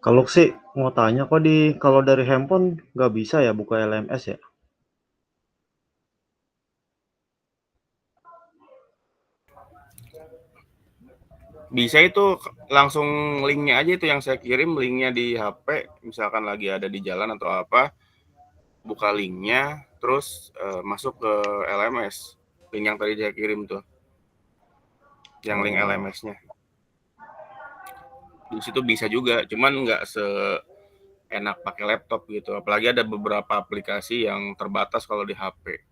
Kalau sih mau tanya kok kalau dari handphone nggak bisa ya buka LMS ya? Bisa itu langsung linknya aja itu yang saya kirim, linknya di HP, misalkan lagi ada di jalan atau apa, buka linknya, terus masuk ke LMS, link yang tadi saya kirim tuh, yang link Oh, LMS-nya. Di situ bisa juga, cuman nggak seenak pakai laptop gitu. Apalagi ada beberapa aplikasi yang terbatas kalau di HP.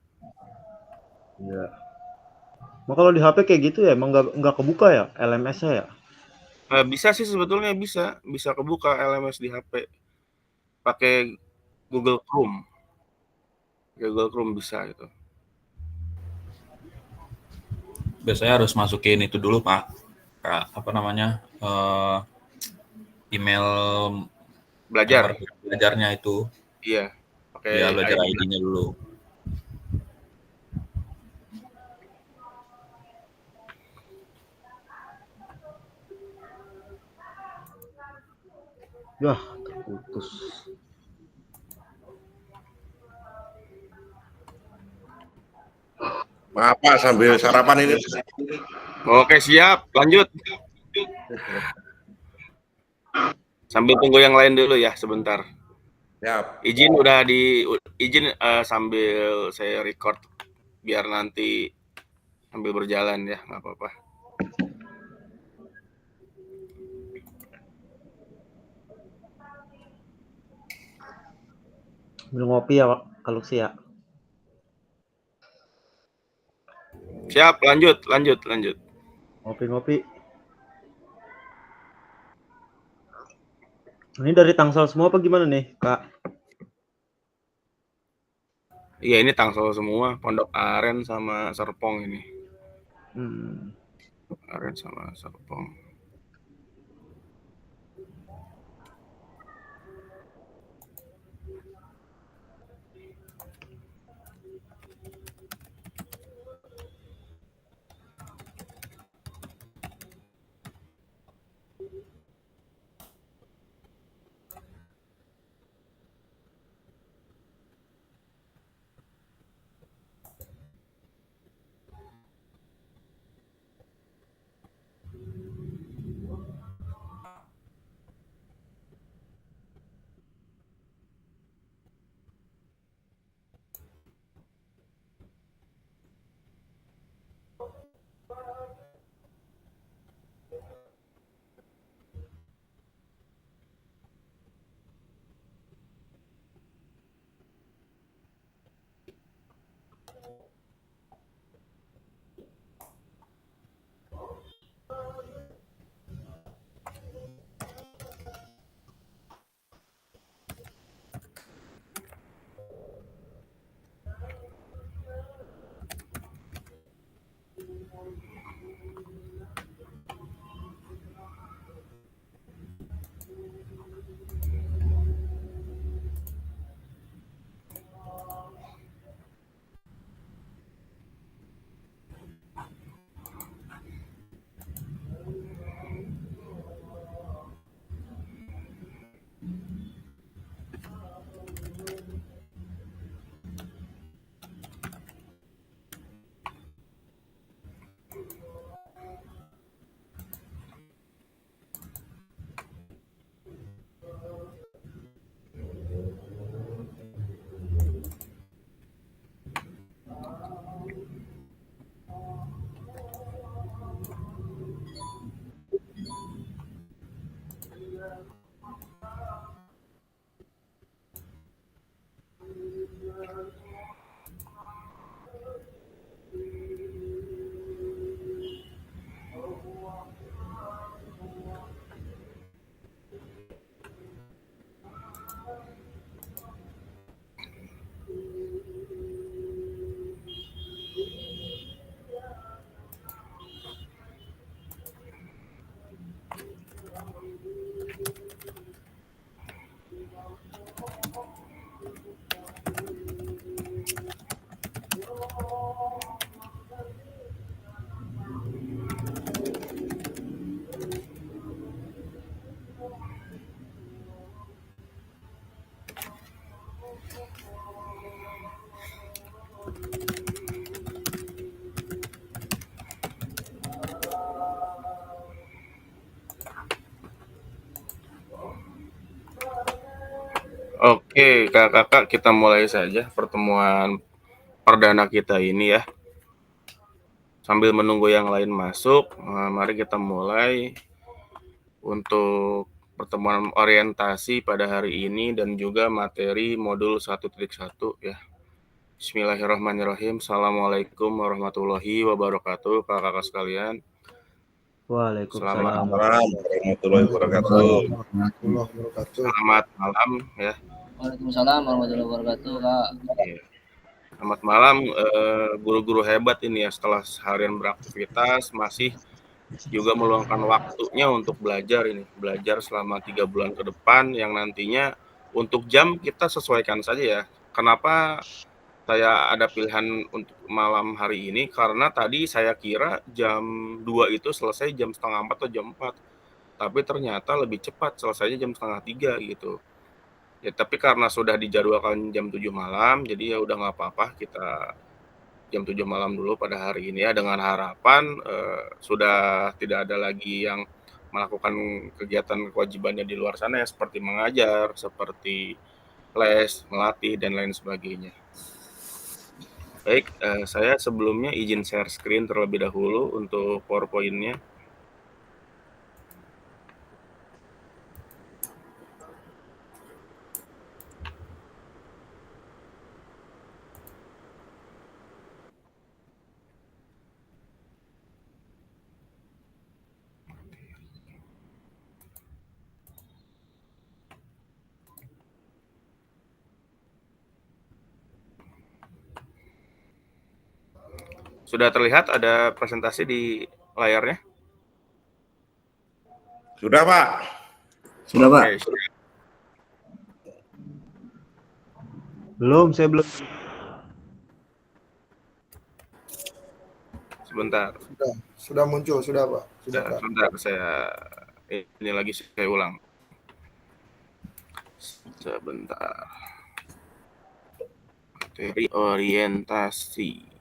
iya. Nah, kalau di HP kayak gitu ya emang nggak kebuka ya LMS-nya ya? Bisa sih sebetulnya bisa, bisa kebuka LMS di HP. Pakai Google Chrome, Google Chrome bisa gitu. Biasanya harus masukin itu dulu Pak, apa namanya, email nomor Belajar, belajarnya itu, iya, pakai ya belajar ID. ID-nya dulu. Yah, terputus. Maaf Pak, sambil sarapan ini. Oke, siap. Lanjut. Sambil tunggu yang lain dulu ya sebentar. Siap. Izin udah izin sambil saya record biar nanti sambil berjalan ya, nggak apa-apa. Sambil ngopi ya Pak, kalau sih ya. Siap, lanjut, lanjut, lanjut. Ngopi-ngopi. Ini dari Tangsel semua apa gimana nih, Kak? Iya, ini Tangsel semua, Pondok Aren sama Serpong ini. Hmm. Aren sama Serpong. Oke, kakak-kakak, kita mulai saja pertemuan perdana kita ini ya. Sambil menunggu yang lain masuk, mari kita mulai untuk pertemuan orientasi pada hari ini dan juga materi modul 1.1 ya. Bismillahirrahmanirrahim. Assalamualaikum warahmatullahi wabarakatuh, kakak-kakak sekalian. Waalaikumsalam warahmatullahi wabarakatuh. Selamat malam ya. Waalaikumsalam warahmatullahi wabarakatuh, Kak. Selamat malam, guru-guru hebat ini ya, setelah seharian beraktivitas masih juga meluangkan waktunya untuk belajar ini, belajar selama 3 bulan ke depan yang nantinya untuk jam kita sesuaikan saja ya. Kenapa saya ada pilihan untuk malam hari ini? Karena tadi saya kira jam 2 itu selesai jam setengah 4 atau jam 4, tapi ternyata lebih cepat selesainya jam setengah 3 gitu. Ya, tapi karena sudah dijadwalkan jam 7 malam, jadi ya udah nggak apa-apa, kita jam 7 malam dulu pada hari ini ya, dengan harapan sudah tidak ada lagi yang melakukan kegiatan kewajibannya di luar sana ya, seperti mengajar, seperti les, melatih, dan lain sebagainya. Baik, saya sebelumnya izin share screen terlebih dahulu untuk PowerPoint-nya. Sudah terlihat ada presentasi di layarnya? Sudah, Pak. Sudah, Pak. Oke, sudah. Belum, saya belum. Sebentar. Sudah muncul, sudah Pak. Sudah, Pak. Sebentar, ini lagi saya ulang. Sebentar. Materi orientasi.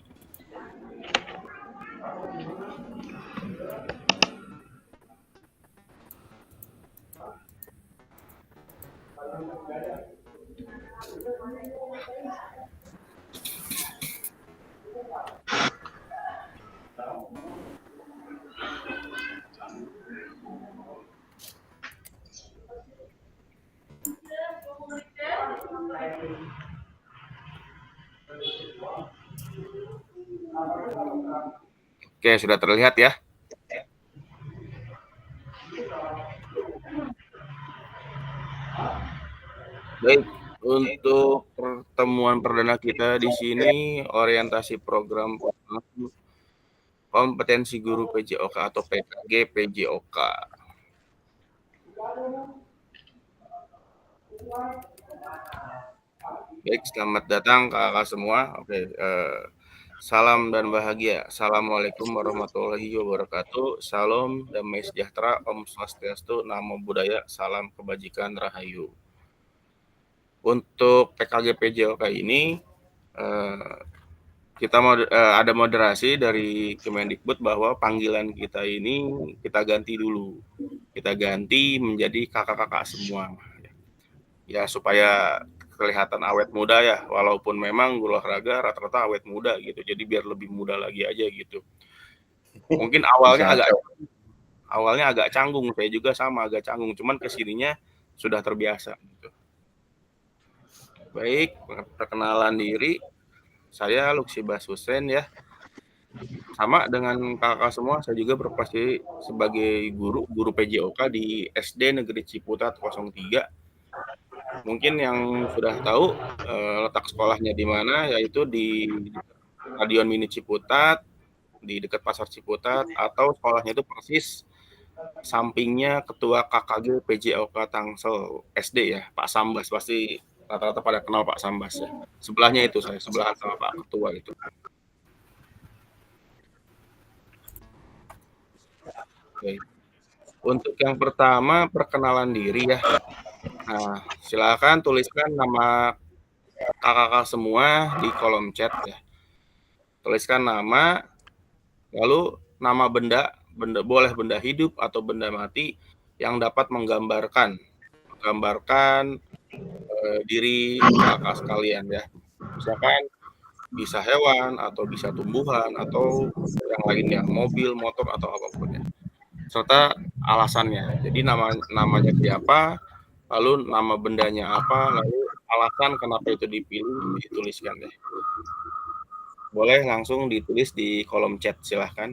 Oke, sudah terlihat ya. Baik, untuk pertemuan perdana kita di sini orientasi program kompetensi guru PJOK atau PKG PJOK. Baik, selamat datang kakak semua. Oke, salam dan bahagia. Assalamualaikum warahmatullahi wabarakatuh. Salam damai sejahtera, Om Swastiastu, Namo Buddhaya, salam kebajikan, Rahayu. Untuk PKG PJOK ini kita ada moderasi dari Kemendikbud bahwa panggilan kita ini kita ganti dulu. Kita ganti menjadi kakak-kakak semua. Ya, supaya kelihatan awet muda ya, walaupun memang guru olahraga rata-rata awet muda gitu, jadi biar lebih muda lagi aja gitu. Mungkin awalnya agak canggung, saya juga sama agak canggung, cuman kesininya sudah terbiasa gitu. Baik, perkenalan diri, saya Luxi Basusen ya. Sama dengan kakak semua, saya juga berprofesi sebagai guru PJOK di SD Negeri Ciputat 03. Mungkin yang sudah tahu letak sekolahnya di mana, yaitu di Stadion Mini Ciputat, di dekat Pasar Ciputat, atau sekolahnya itu persis sampingnya Ketua KKG PJOK Tangsel SD ya, Pak Sambas. Pasti rata-rata pada kenal Pak Sambas ya. Sebelahnya itu saya, sebelahan sama Pak Ketua itu. Oke. Untuk yang pertama perkenalan diri ya. Nah, silakan tuliskan nama kakak-kakak semua di kolom chat ya. Tuliskan nama, lalu nama benda boleh benda hidup atau benda mati yang dapat menggambarkan diri kakak sekalian ya. Misalkan bisa hewan atau bisa tumbuhan atau yang lainnya, mobil, motor atau apapun ya. Serta alasannya. Jadi namanya siapa, lalu nama bendanya apa, lalu alasan kenapa itu dipilih dituliskan deh. Boleh langsung ditulis di kolom chat silahkan.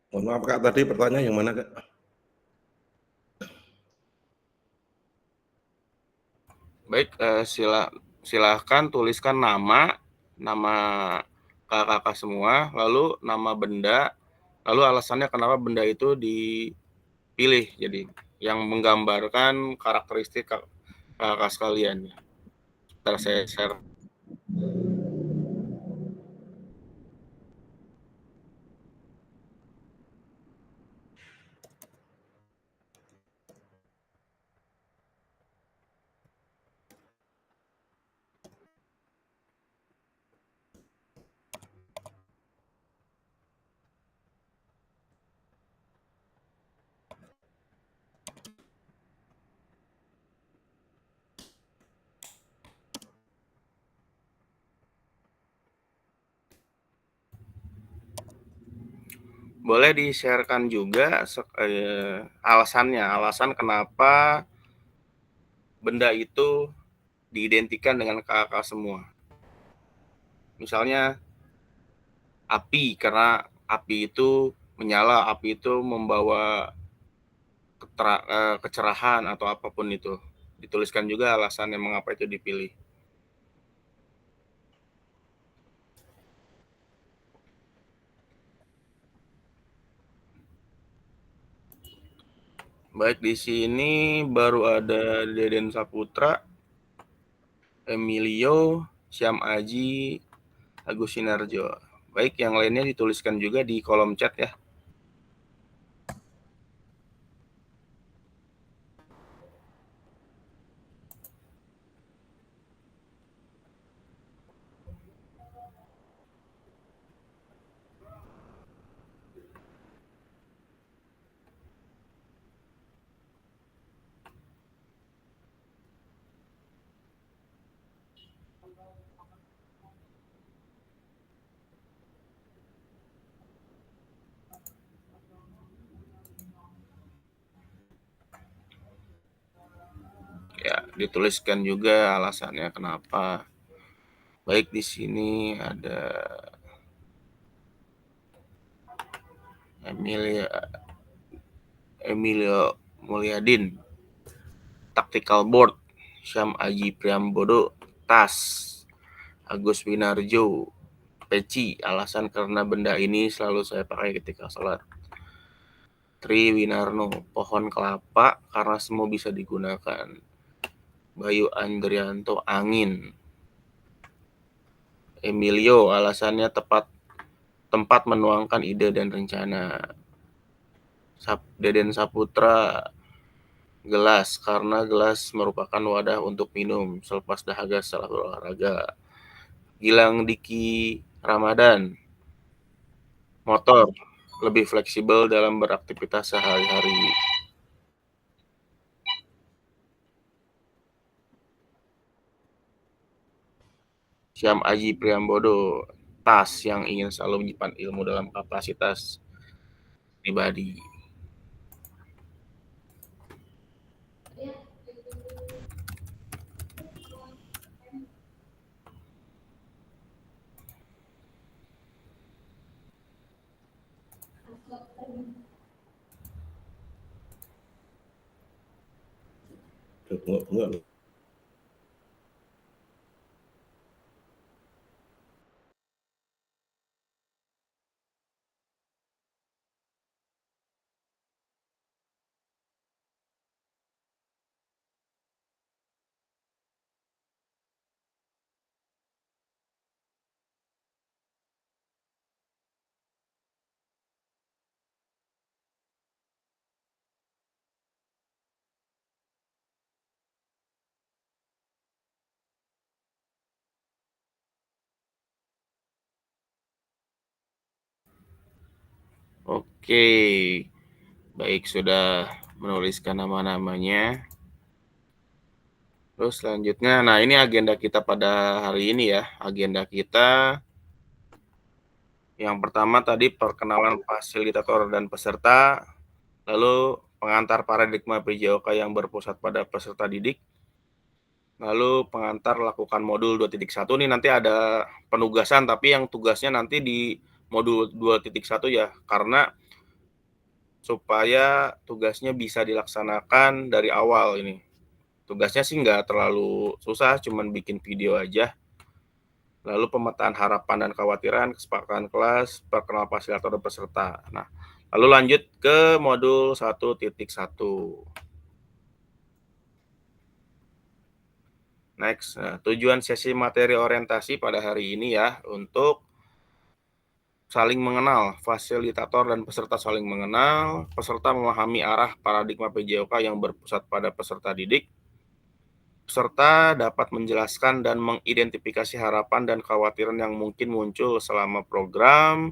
Mohon maaf Kak, tadi pertanyaan yang mana Kak? Baik, silahkan tuliskan nama kakak semua, lalu nama benda, lalu alasannya kenapa benda itu dipilih. Jadi yang menggambarkan karakteristik kakak sekalian. Ntar saya share. Boleh di-sharekan juga alasan kenapa benda itu diidentikan dengan kakak semua. Misalnya api, karena api itu menyala, api itu membawa kecerahan atau apapun itu. Dituliskan juga alasannya mengapa itu dipilih. Baik, di sini baru ada Deden Saputra, Emilio, Syam Aji, Agus Sinarjo. Baik, yang lainnya dituliskan juga di kolom chat ya. Ya, dituliskan juga alasannya kenapa. Baik, di sini ada Emilio Mulyadin, Tactical Board, Syam Aji Priambodo, Tas, Agus Winarjo, peci, alasan karena benda ini selalu saya pakai ketika sholat. Tri Winarno, pohon kelapa karena semua bisa digunakan. Bayu Andrianto, angin. Emilio, alasannya tempat menuangkan ide dan rencana. Deden Saputra, gelas karena gelas merupakan wadah untuk minum selepas dahaga setelah berolahraga. Gilang Diki Ramadan, motor lebih fleksibel dalam beraktivitas sehari-hari. Syam Aji Priambodo, tas yang ingin selalu menyimpan ilmu dalam kapasitas pribadi. Enggak. Oke, baik, sudah menuliskan nama-namanya. Terus selanjutnya, nah ini agenda kita pada hari ini ya. Agenda kita yang pertama tadi perkenalan fasilitator dan peserta, lalu pengantar paradigma PJOK yang berpusat pada peserta didik, lalu pengantar lakukan modul 2.1 nih nanti ada penugasan, tapi yang tugasnya nanti di modul 2.1 ya, karena supaya tugasnya bisa dilaksanakan dari awal ini. Tugasnya sih nggak terlalu susah, cuman bikin video aja. Lalu pemetaan harapan dan kekhawatiran, kesepakatan kelas, perkenalan fasilitator dan peserta. Nah, lalu lanjut ke modul 1.1. Next, nah, tujuan sesi materi orientasi pada hari ini ya, untuk saling mengenal, fasilitator dan peserta saling mengenal, peserta memahami arah paradigma PJOK yang berpusat pada peserta didik, peserta dapat menjelaskan dan mengidentifikasi harapan dan kekhawatiran yang mungkin muncul selama program,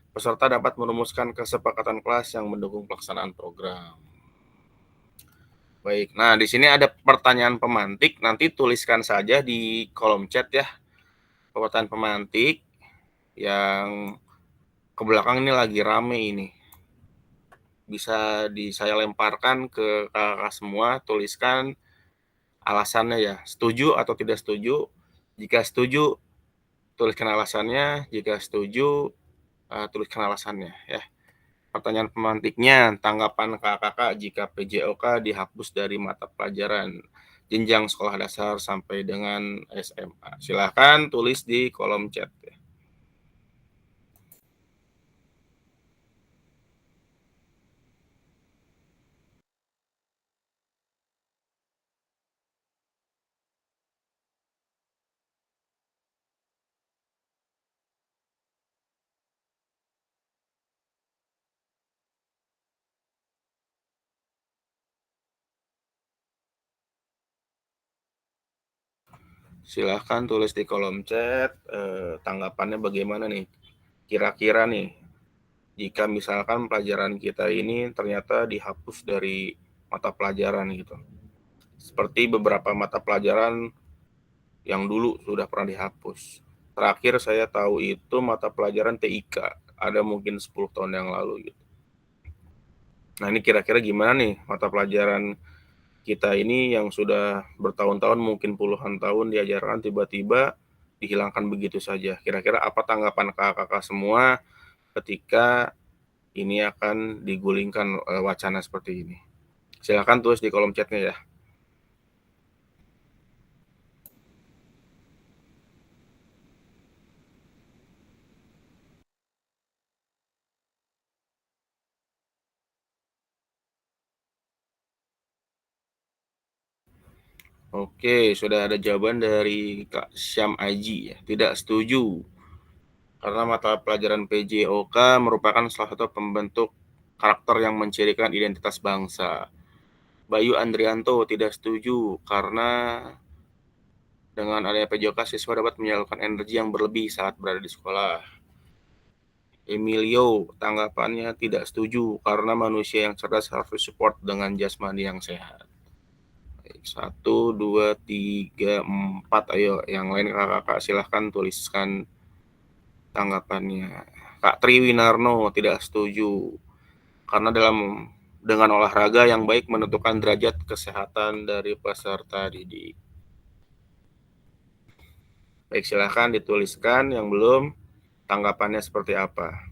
peserta dapat merumuskan kesepakatan kelas yang mendukung pelaksanaan program. Baik, nah di sini ada pertanyaan pemantik, nanti tuliskan saja di kolom chat ya, pertanyaan pemantik yang ke belakang ini lagi rame ini. Bisa saya lemparkan ke kakak semua, tuliskan alasannya ya, setuju atau tidak setuju. Jika setuju, tuliskan alasannya, jika setuju, tuliskan alasannya ya. Pertanyaan pemantiknya, tanggapan kakak jika PJOK dihapus dari mata pelajaran jenjang sekolah dasar sampai dengan SMA. Silakan tulis di kolom chat ya. Silahkan tulis di kolom chat tanggapannya bagaimana nih. Kira-kira nih, jika misalkan pelajaran kita ini ternyata dihapus dari mata pelajaran gitu. Seperti beberapa mata pelajaran yang dulu sudah pernah dihapus. Terakhir saya tahu itu mata pelajaran TIK, ada mungkin 10 tahun yang lalu gitu. Nah ini kira-kira gimana nih mata pelajaran kita ini yang sudah bertahun-tahun, mungkin puluhan tahun diajarkan, tiba-tiba dihilangkan begitu saja. Kira-kira apa tanggapan kakak-kakak semua ketika ini akan digulingkan wacana seperti ini? Silakan tulis di kolom chatnya ya. Oke, sudah ada jawaban dari Kak Syam Aji ya, tidak setuju. Karena mata pelajaran PJOK merupakan salah satu pembentuk karakter yang mencirikan identitas bangsa. Bayu Andrianto tidak setuju karena dengan adanya PJOK siswa dapat menyalurkan energi yang berlebih saat berada di sekolah. Emilio tanggapannya tidak setuju karena manusia yang cerdas harus support dengan jasmani yang sehat. 1, 2, 3, 4. Ayo yang lain kakak-kakak silahkan tuliskan tanggapannya. Kak Tri Winarno tidak setuju karena dengan olahraga yang baik menentukan derajat kesehatan dari peserta didik. Baik, silahkan dituliskan yang belum tanggapannya seperti apa.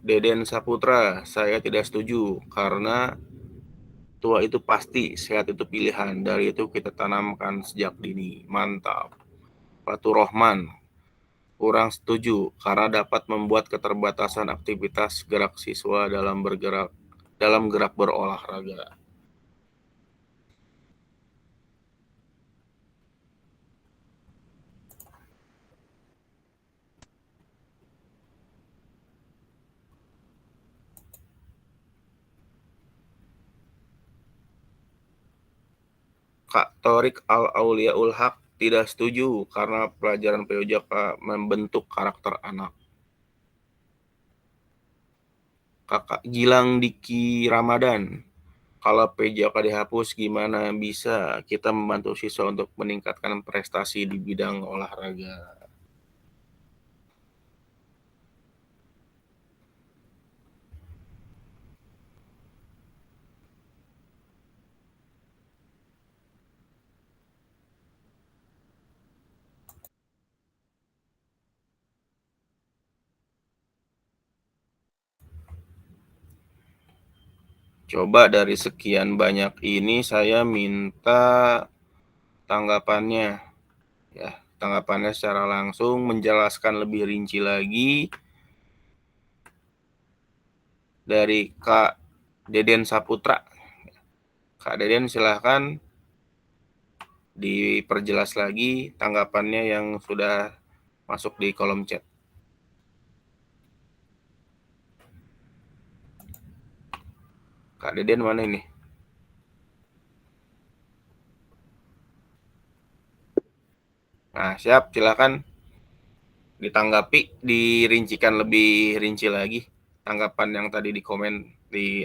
Deden Saputra, saya tidak setuju karena tua itu pasti, sehat itu pilihan. Dari itu kita tanamkan sejak dini. Mantap. Fatur Rohman, kurang setuju karena dapat membuat keterbatasan aktivitas gerak siswa dalam gerak berolahraga. Kak Torik Al-Auliaul Haq tidak setuju karena pelajaran POJK membentuk karakter anak. Kakak Gilang Diki Ramadan, kalau PJK dihapus gimana bisa kita membantu siswa untuk meningkatkan prestasi di bidang olahraga? Coba dari sekian banyak ini saya minta tanggapannya. Ya, tanggapannya secara langsung, menjelaskan lebih rinci lagi dari Kak Deden Saputra. Kak Deden silahkan diperjelas lagi tanggapannya yang sudah masuk di kolom chat. Kak Deden mana ini? Nah, siap, silakan ditanggapi, dirincikan lebih rinci lagi tanggapan yang tadi di komen di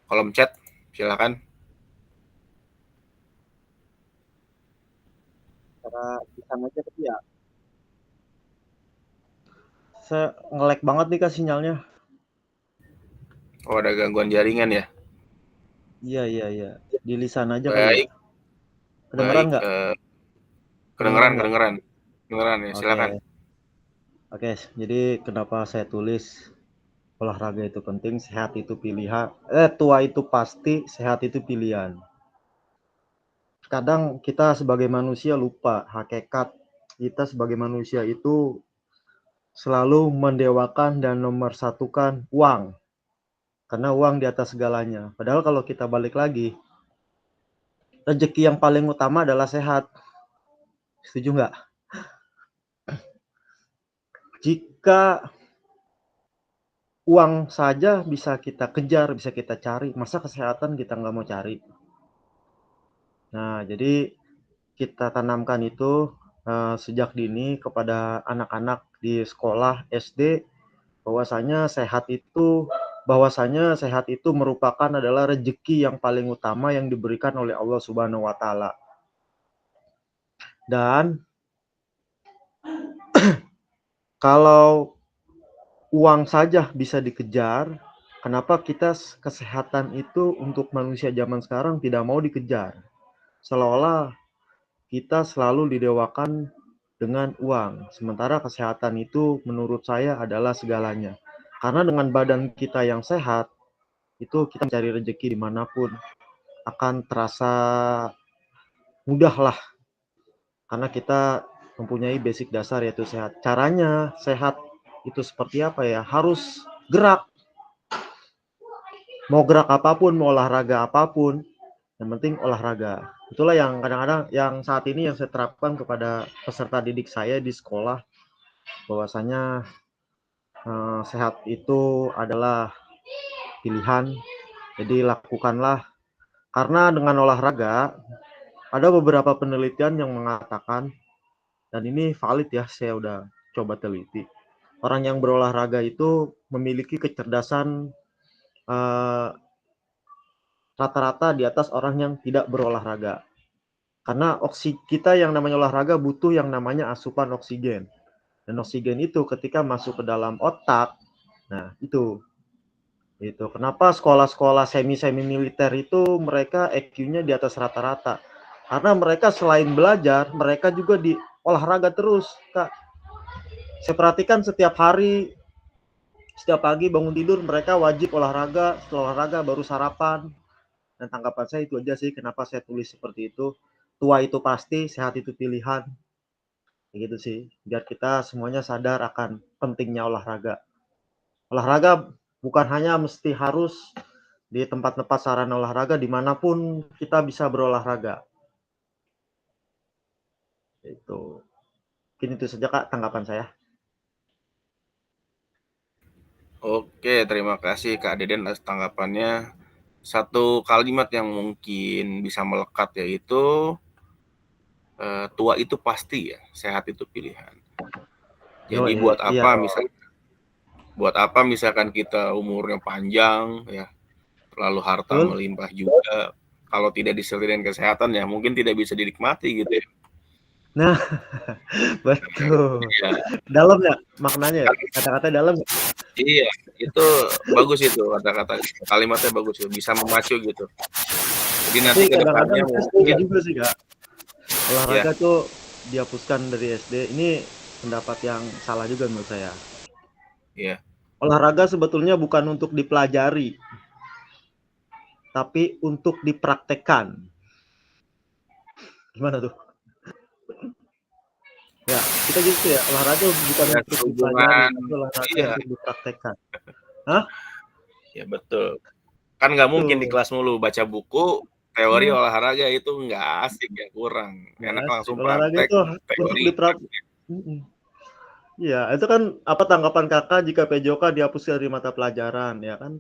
kolom chat, silakan. Cara bisa aja tapi ya. Saya nge-lag banget nih Kak sinyalnya. Oh, ada gangguan jaringan ya? Iya. Di lisan aja kali ya. Baik, Kedengeran baik. nggak? Kedengeran nggak? ya, silakan. Oke, jadi kenapa saya tulis olahraga itu penting, sehat itu pilihan. Tua itu pasti, sehat itu pilihan. Kadang kita sebagai manusia lupa hakikat kita sebagai manusia itu selalu mendewakan dan nomorsatukan uang. Karena uang di atas segalanya. Padahal kalau kita balik lagi, rezeki yang paling utama adalah sehat. Setuju nggak? Jika uang saja bisa kita kejar, bisa kita cari, masa kesehatan kita nggak mau cari? Nah, jadi kita tanamkan itu sejak dini kepada anak-anak di sekolah SD, bahwasanya sehat itu merupakan adalah rezeki yang paling utama yang diberikan oleh Allah Subhanahu wa taala. Dan kalau uang saja bisa dikejar, kenapa kita kesehatan itu untuk manusia zaman sekarang tidak mau dikejar? Seolah-olah kita selalu didewakan dengan uang, sementara kesehatan itu menurut saya adalah segalanya. Karena dengan badan kita yang sehat, itu kita mencari rezeki dimanapun akan terasa mudah lah, karena kita mempunyai basic dasar yaitu sehat. Caranya sehat itu seperti apa ya? Harus gerak. Mau gerak apapun, mau olahraga apapun, yang penting olahraga. Itulah yang kadang-kadang yang saat ini yang saya terapkan kepada peserta didik saya di sekolah, bahwasanya sehat itu adalah pilihan. Jadi lakukanlah, karena dengan olahraga ada beberapa penelitian yang mengatakan, dan ini valid ya, saya udah coba teliti. Orang yang berolahraga itu memiliki kecerdasan rata-rata di atas orang yang tidak berolahraga. Karena kita yang namanya olahraga butuh yang namanya asupan oksigen. Dan oksigen itu ketika masuk ke dalam otak, nah itu kenapa sekolah-sekolah semi militer itu mereka EQ-nya di atas rata-rata. Karena mereka selain belajar, mereka juga di olahraga terus, Kak. Saya perhatikan setiap hari Setiap pagi bangun tidur mereka wajib olahraga, setelah olahraga baru sarapan. Dan tanggapan saya itu aja sih kenapa saya tulis seperti itu. Tua itu pasti, sehat itu pilihan. Gitu sih, biar kita semuanya sadar akan pentingnya olahraga. Olahraga bukan hanya mesti harus di tempat-tempat sarana olahraga, dimanapun kita bisa berolahraga. Itu. Mungkin itu saja Kak tanggapan saya. Oke, terima kasih Kak Deden atas tanggapannya. Satu kalimat yang mungkin bisa melekat yaitu tua itu pasti ya, sehat itu pilihan. Jadi buat apa misalkan kita umurnya panjang ya, lalu harta Betul. melimpah juga, kalau tidak disertai dengan kesehatan ya mungkin tidak bisa dinikmati gitu ya. Nah, betul. Iya, Dalam ya maknanya ya? Kata-kata dalam ya? iya, itu bagus itu kata-kata kalimatnya bagus ya, bisa memacu gitu. Jadi nanti Tapi ke depannya kadang-kadang saya setuju mungkin juga sih Kak. ya, Olahraga tuh dihapuskan dari SD. Ini pendapat yang salah juga menurut saya. ya. Olahraga sebetulnya bukan untuk dipelajari, tapi untuk dipraktekkan. Gimana tuh? Ya, kita gitu ya. Olahraga bukan Ya, untuk dipelajari, sehubungan tapi olahraga iya, untuk dipraktekkan. Hah? ya betul. Kan nggak mungkin di Tuh. kelas mulu baca buku, teori Hmm, olahraga itu nggak asik ya, kurang. nggak Enak asik. langsung Olahraga praktek, itu untuk teori. Iya, itu kan apa tanggapan kakak jika PJOK dihapuskan dari mata pelajaran, ya kan?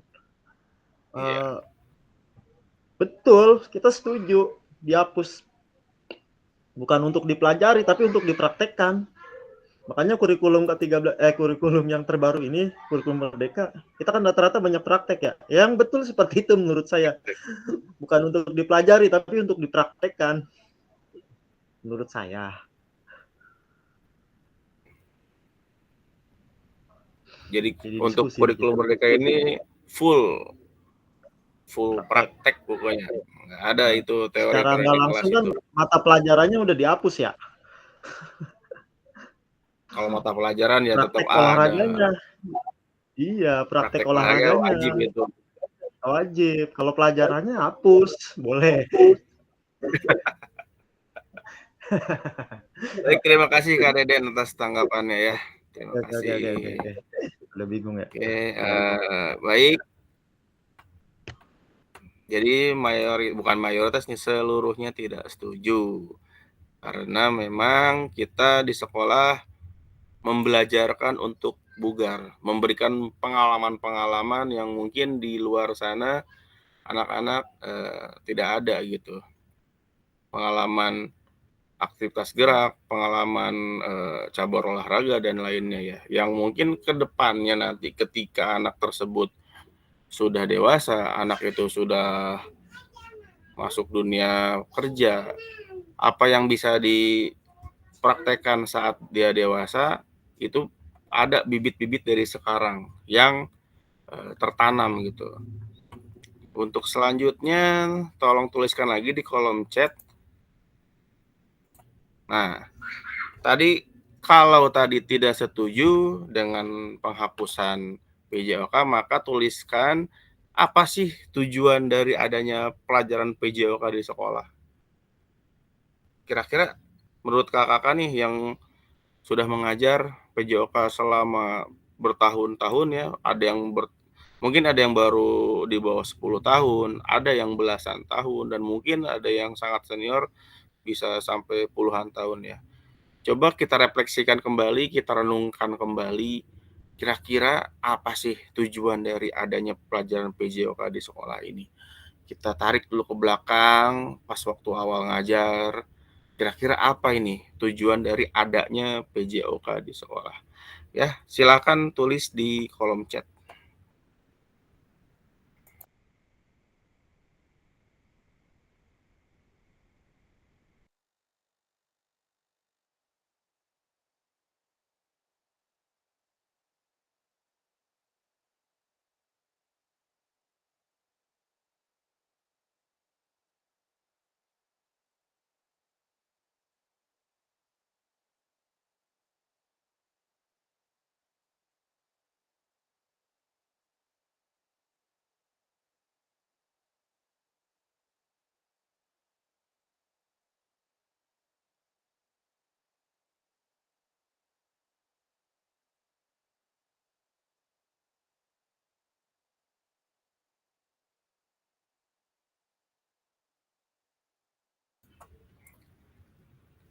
Iya. Uh, betul, kita setuju dihapus. Bukan untuk dipelajari, tapi untuk dipraktekkan. Makanya kurikulum yang terbaru ini, kurikulum Merdeka, kita kan rata-rata banyak praktek ya. Yang betul seperti itu menurut saya. Bukan untuk dipelajari, tapi untuk dipraktekkan. Menurut saya. Jadi untuk Diskusi kurikulum kita. Merdeka ini full praktek pokoknya. Nggak ada Nah, itu secara teori-teori nggak di kelas langsung kan itu. mata pelajarannya udah dihapus ya. Kalau mata pelajaran ya tetap Praktek ada. olahraganya. Iya, praktek Praktek olahraga olahraganya wajib itu. wajib. Kalau pelajarannya hapus, boleh. Baik, terima kasih Kak Deden atas tanggapannya ya. Terima Oke, oke, oke, oke, kasih. oke. Udah bingung ya. Oke, baik. Jadi bukan mayoritas nih, seluruhnya tidak setuju. Karena memang kita di sekolah membelajarkan untuk bugar, memberikan pengalaman-pengalaman yang mungkin di luar sana anak-anak tidak ada gitu. Pengalaman aktivitas gerak, pengalaman cabur olahraga dan lainnya ya. Yang mungkin ke depannya nanti ketika anak tersebut sudah dewasa, anak itu sudah masuk dunia kerja, apa yang bisa dipraktekkan saat dia dewasa itu ada bibit-bibit dari sekarang yang tertanam gitu. Untuk selanjutnya tolong tuliskan lagi di kolom chat. Nah, tadi kalau tadi tidak setuju dengan penghapusan PJOK, maka tuliskan apa sih tujuan dari adanya pelajaran PJOK di sekolah. Kira-kira menurut kakak nih yang sudah mengajar PJOK selama bertahun-tahun ya, mungkin ada yang baru di bawah 10 tahun, ada yang belasan tahun, dan mungkin ada yang sangat senior bisa sampai puluhan tahun ya. Coba kita refleksikan kembali, kita renungkan kembali, kira-kira apa sih tujuan dari adanya pelajaran PJOK di sekolah ini. Kita tarik dulu ke belakang, pas waktu awal ngajar, kira-kira apa ini tujuan dari adanya PJOK di sekolah. Ya, silakan tulis di kolom chat.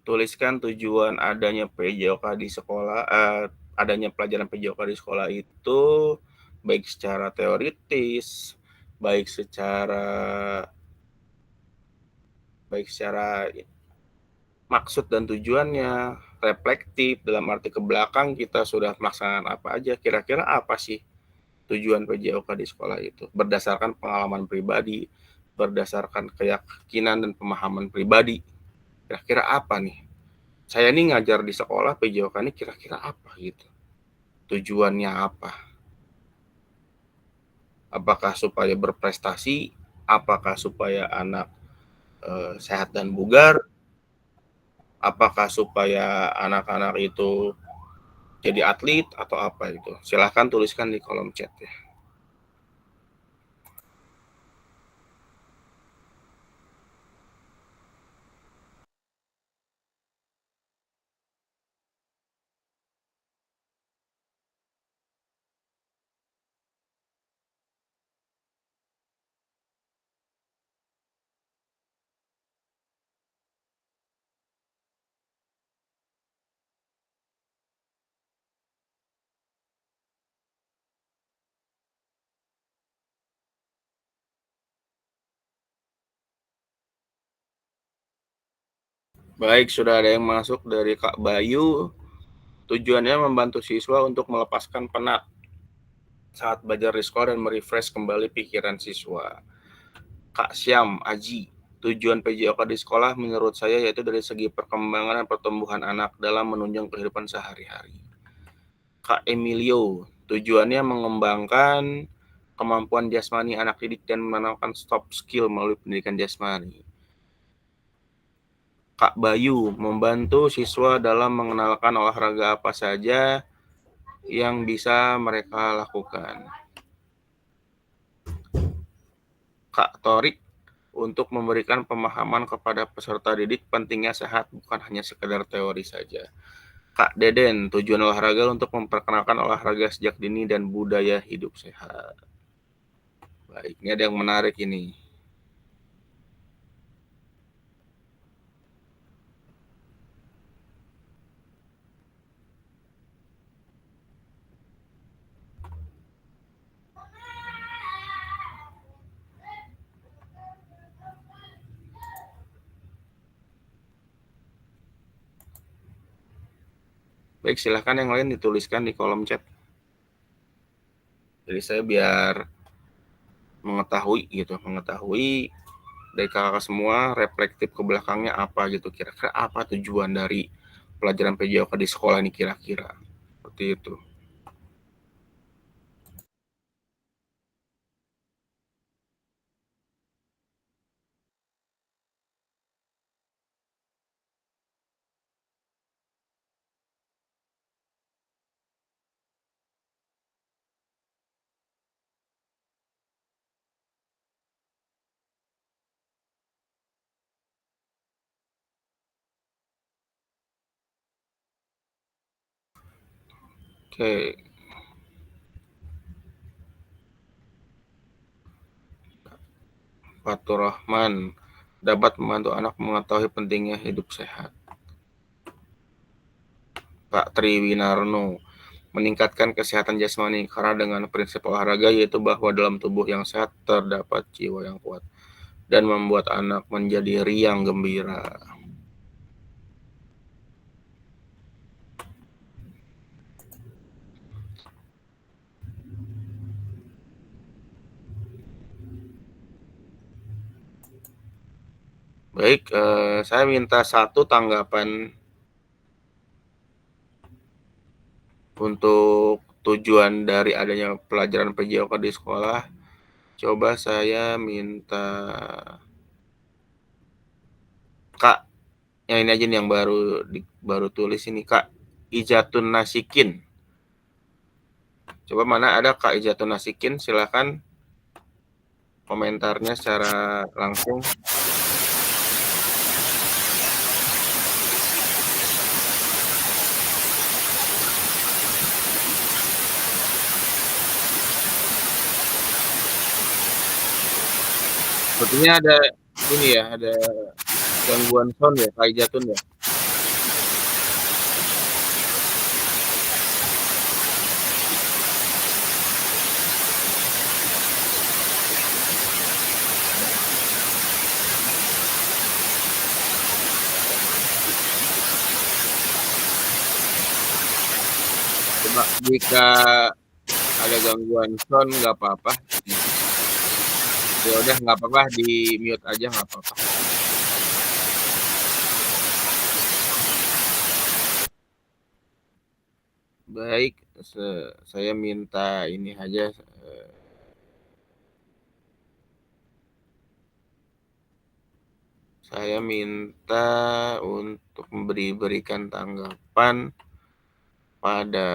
tuliskan tujuan adanya PJOK di sekolah, adanya pelajaran PJOK di sekolah itu baik secara teoritis, baik secara maksud dan tujuannya, reflektif, dalam arti ke belakang kita sudah melaksanakan apa aja, kira-kira apa sih tujuan PJOK di sekolah itu, berdasarkan pengalaman pribadi, berdasarkan keyakinan dan pemahaman pribadi, kira-kira apa nih? Saya nih ngajar di sekolah PJOK ini kira-kira apa gitu? Tujuannya apa? Apakah supaya berprestasi? Apakah supaya anak sehat dan bugar? Apakah supaya anak-anak itu jadi atlet atau apa itu? Silahkan tuliskan di kolom chat ya. Baik, sudah ada yang masuk dari Kak Bayu. Tujuannya membantu siswa untuk melepaskan penat saat belajar di sekolah dan merefresh kembali pikiran siswa. Kak Syam Aji, tujuan PJOK di sekolah menurut saya yaitu dari segi perkembangan dan pertumbuhan anak dalam menunjang kehidupan sehari-hari. Kak Emilio, tujuannya mengembangkan kemampuan jasmani anak didik dan menanamkan soft skill melalui pendidikan jasmani. Kak Bayu, membantu siswa dalam mengenalkan olahraga apa saja yang bisa mereka lakukan. Kak Torik, untuk memberikan pemahaman kepada peserta didik pentingnya sehat bukan hanya sekedar teori saja. Kak Deden, tujuan olahraga untuk memperkenalkan olahraga sejak dini dan budaya hidup sehat. Baik, ini ada yang menarik ini. Baik, silahkan yang lain dituliskan di kolom chat. Jadi saya biar mengetahui dari kakak semua reflektif ke belakangnya apa gitu, kira-kira apa tujuan dari pelajaran PJOK di sekolah ini kira-kira. Seperti itu. Oke. Fatur Rahman, dapat membantu anak mengetahui pentingnya hidup sehat. Pak Triwinarno, meningkatkan kesehatan jasmani karena dengan prinsip olahraga yaitu bahwa dalam tubuh yang sehat terdapat jiwa yang kuat dan membuat anak menjadi riang gembira. Baik, saya minta satu tanggapan untuk tujuan dari adanya pelajaran PJOK di sekolah. Coba saya minta Kak, yang ini aja nih yang baru tulis ini, Kak Ijatun Nasikin. Coba mana ada Kak Ijatun Nasikin, silakan komentarnya secara langsung. Sepertinya ada ini ya, ada gangguan sound ya, Kak Ijatun ya. Pak, jika ada gangguan sound nggak apa-apa. Ya udah nggak apa-apa, di mute aja nggak apa-apa. Baik, saya minta ini aja. Saya minta untuk berikan tanggapan pada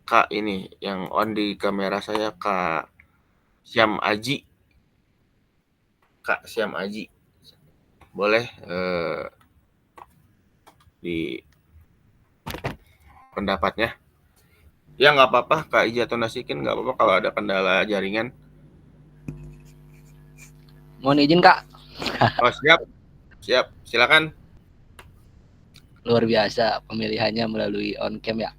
Kak ini yang on di kamera saya, Kak Syam Aji. Kak Syam Aji, boleh di pendapatnya? Ya nggak apa-apa, Kak Ija atau Nasikin nggak apa-apa kalau ada kendala jaringan. Mohon izin Kak. Oh siap, silakan. Luar biasa pemilihannya melalui on cam ya.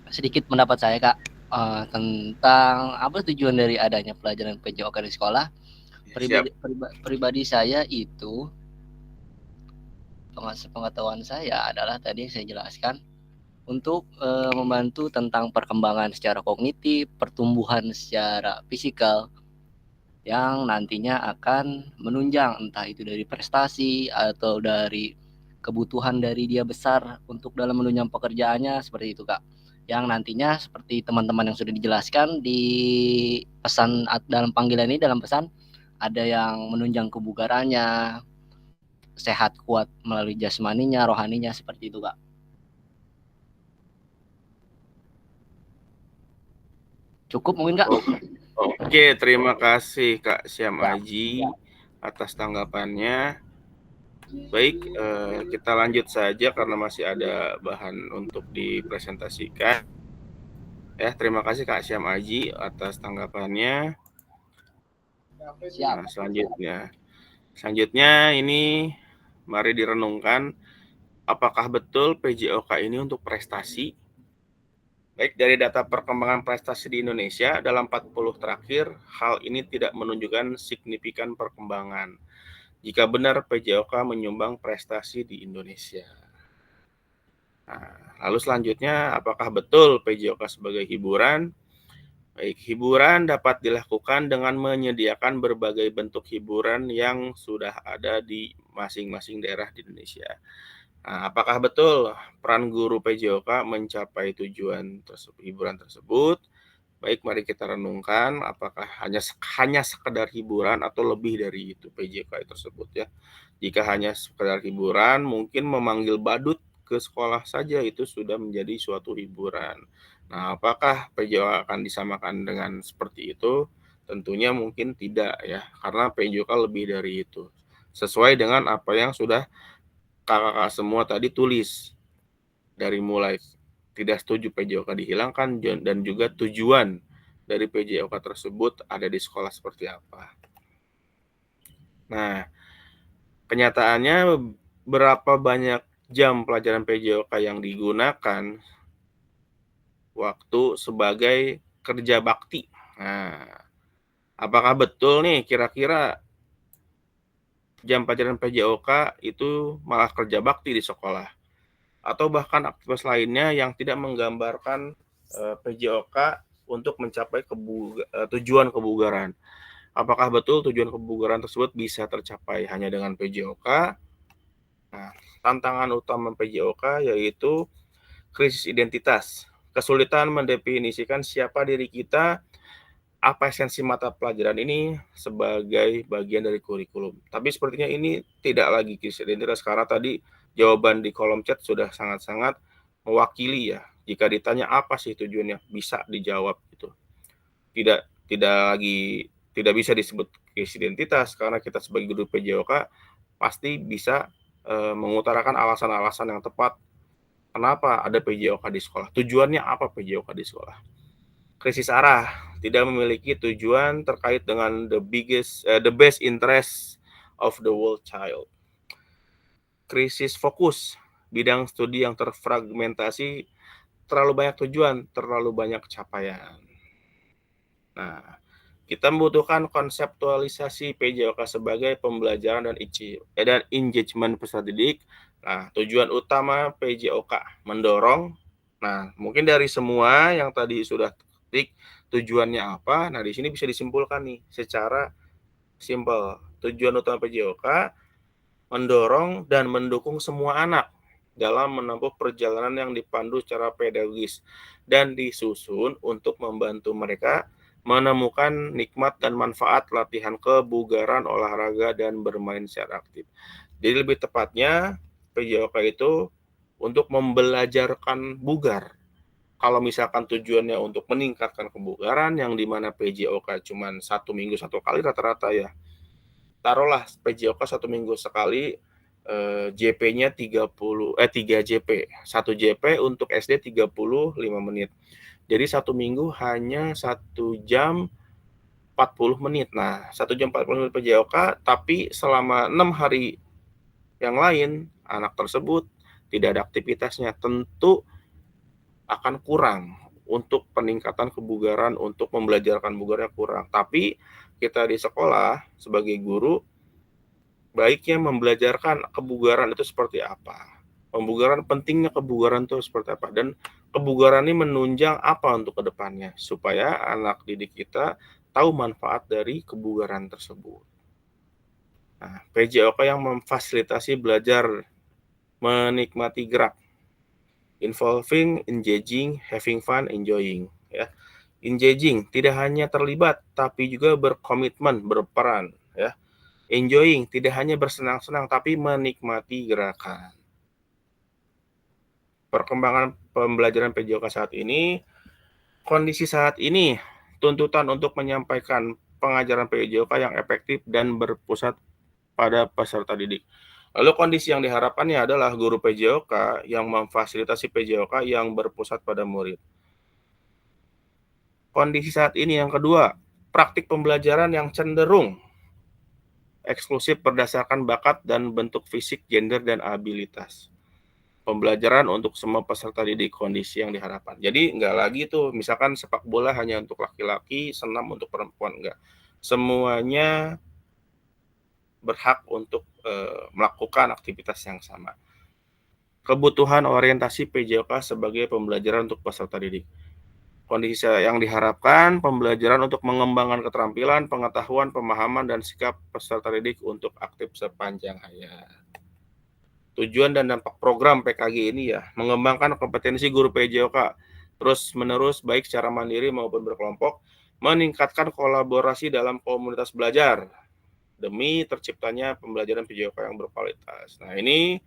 Sedikit pendapat saya Kak tentang apa tujuan dari adanya pelajaran PJOK di sekolah. Pribadi saya itu, pengetahuan saya adalah tadi yang saya jelaskan, untuk membantu tentang perkembangan secara kognitif, pertumbuhan secara fisikal yang nantinya akan menunjang entah itu dari prestasi atau dari kebutuhan dari dia besar untuk dalam menunjang pekerjaannya, seperti itu Kak. Yang nantinya seperti teman-teman yang sudah dijelaskan di pesan dalam panggilan ini, dalam pesan ada yang menunjang kebugarannya, sehat kuat melalui jasmaninya, rohaninya, seperti itu Kak. Cukup mungkin Kak? Oke, terima kasih Kak Syam Aji atas tanggapannya. Baik, kita lanjut saja karena masih ada bahan untuk dipresentasikan. Ya, terima kasih Kak Syam Aji atas tanggapannya. Nah, selanjutnya ini mari direnungkan, apakah betul PJOK ini untuk prestasi? Baik, dari data perkembangan prestasi di Indonesia dalam 40 terakhir, hal ini tidak menunjukkan signifikan perkembangan. Jika benar PJOK menyumbang prestasi di Indonesia. Nah, lalu selanjutnya, apakah betul PJOK sebagai hiburan? Baik, hiburan dapat dilakukan dengan menyediakan berbagai bentuk hiburan yang sudah ada di masing-masing daerah di Indonesia. Nah, apakah betul peran guru PJOK mencapai tujuan hiburan tersebut? Baik, mari kita renungkan apakah hanya sekedar hiburan atau lebih dari itu PJOK tersebut ya. Jika hanya sekedar hiburan, mungkin memanggil badut ke sekolah saja itu sudah menjadi suatu hiburan. Nah, apakah PJOK akan disamakan dengan seperti itu? Tentunya mungkin tidak ya, karena PJOK lebih dari itu. Sesuai dengan apa yang sudah kakak-kakak semua tadi tulis, dari mulai tidak setuju PJOK dihilangkan dan juga tujuan dari PJOK tersebut ada di sekolah seperti apa. Nah, kenyataannya berapa banyak jam pelajaran PJOK yang digunakan waktu sebagai kerja bakti. Nah, apakah betul nih kira-kira jam pelajaran PJOK itu malah kerja bakti di sekolah? Atau bahkan aktivitas lainnya yang tidak menggambarkan PJOK untuk mencapai tujuan kebugaran. Apakah betul tujuan kebugaran tersebut bisa tercapai hanya dengan PJOK? Nah, tantangan utama PJOK yaitu krisis identitas, kesulitan mendefinisikan siapa diri kita, apa esensi mata pelajaran ini sebagai bagian dari kurikulum. Tapi sepertinya ini tidak lagi krisis identitas karena tadi jawaban di kolom chat sudah sangat-sangat mewakili ya. Jika ditanya apa sih tujuannya, bisa dijawab gitu. Tidak bisa disebut krisis identitas karena kita sebagai guru PJOK pasti bisa mengutarakan alasan-alasan yang tepat kenapa ada PJOK di sekolah. Tujuannya apa PJOK di sekolah? Krisis arah, tidak memiliki tujuan terkait dengan the best interest of the whole child. Krisis fokus, bidang studi yang terfragmentasi, terlalu banyak tujuan, terlalu banyak capaian. Nah, Kita membutuhkan konseptualisasi PJOK sebagai pembelajaran dan engagement peserta didik. Nah, tujuan utama PJOK mendorong. Nah, mungkin dari semua yang tadi sudah ketik tujuannya apa. Nah, di sini bisa disimpulkan nih secara simpel. Tujuan utama PJOK mendorong dan mendukung semua anak dalam menempuh perjalanan yang dipandu secara pedagogis dan disusun untuk membantu mereka menemukan nikmat dan manfaat latihan kebugaran, olahraga, dan bermain secara aktif. Jadi lebih tepatnya PJOK itu untuk membelajarkan bugar. Kalau misalkan tujuannya untuk meningkatkan kebugaran, yang dimana PJOK cuma 1 minggu 1 kali rata-rata ya. Taruhlah PJOK 1 minggu sekali, JP-nya 3 JP. 1 JP untuk SD 35 menit. Jadi 1 minggu hanya 1 jam 40 menit. Nah, 1 jam 40 menit PJOK, tapi selama 6 hari yang lain, anak tersebut tidak ada aktivitasnya, tentu akan kurang untuk peningkatan kebugaran, untuk membelajarkan bugarnya kurang. Tapi kita di sekolah sebagai guru, baiknya membelajarkan kebugaran itu seperti apa. Pembugaran, pentingnya kebugaran itu seperti apa. Dan kebugaran ini menunjang apa untuk kedepannya, supaya anak didik kita tahu manfaat dari kebugaran tersebut. Nah, PJOK yang memfasilitasi belajar menikmati gerak, involving, engaging, having fun, enjoying. Ya, engaging tidak hanya terlibat, tapi juga berkomitmen, berperan. Ya, enjoying tidak hanya bersenang-senang, tapi menikmati gerakan. Perkembangan pembelajaran PJOK saat ini, kondisi saat ini, tuntutan untuk menyampaikan pengajaran PJOK yang efektif dan berpusat pada peserta didik. Lalu kondisi yang diharapkannya adalah guru PJOK yang memfasilitasi PJOK yang berpusat pada murid. Kondisi saat ini yang kedua, praktik pembelajaran yang cenderung eksklusif berdasarkan bakat dan bentuk fisik, gender, dan abilitas. Pembelajaran untuk semua peserta didik, kondisi yang diharapkan. Jadi nggak lagi tuh misalkan sepak bola hanya untuk laki-laki, senam untuk perempuan, enggak. Semuanya berhak untuk melakukan aktivitas yang sama. Kebutuhan orientasi PJOK sebagai pembelajaran untuk peserta didik. Kondisi yang diharapkan, pembelajaran untuk mengembangkan keterampilan, pengetahuan, pemahaman, dan sikap peserta didik untuk aktif sepanjang hayat. Tujuan dan dampak program PKG ini ya, mengembangkan kompetensi guru PJOK terus-menerus baik secara mandiri maupun berkelompok, meningkatkan kolaborasi dalam komunitas belajar demi terciptanya pembelajaran PJOK yang berkualitas. Nah, ini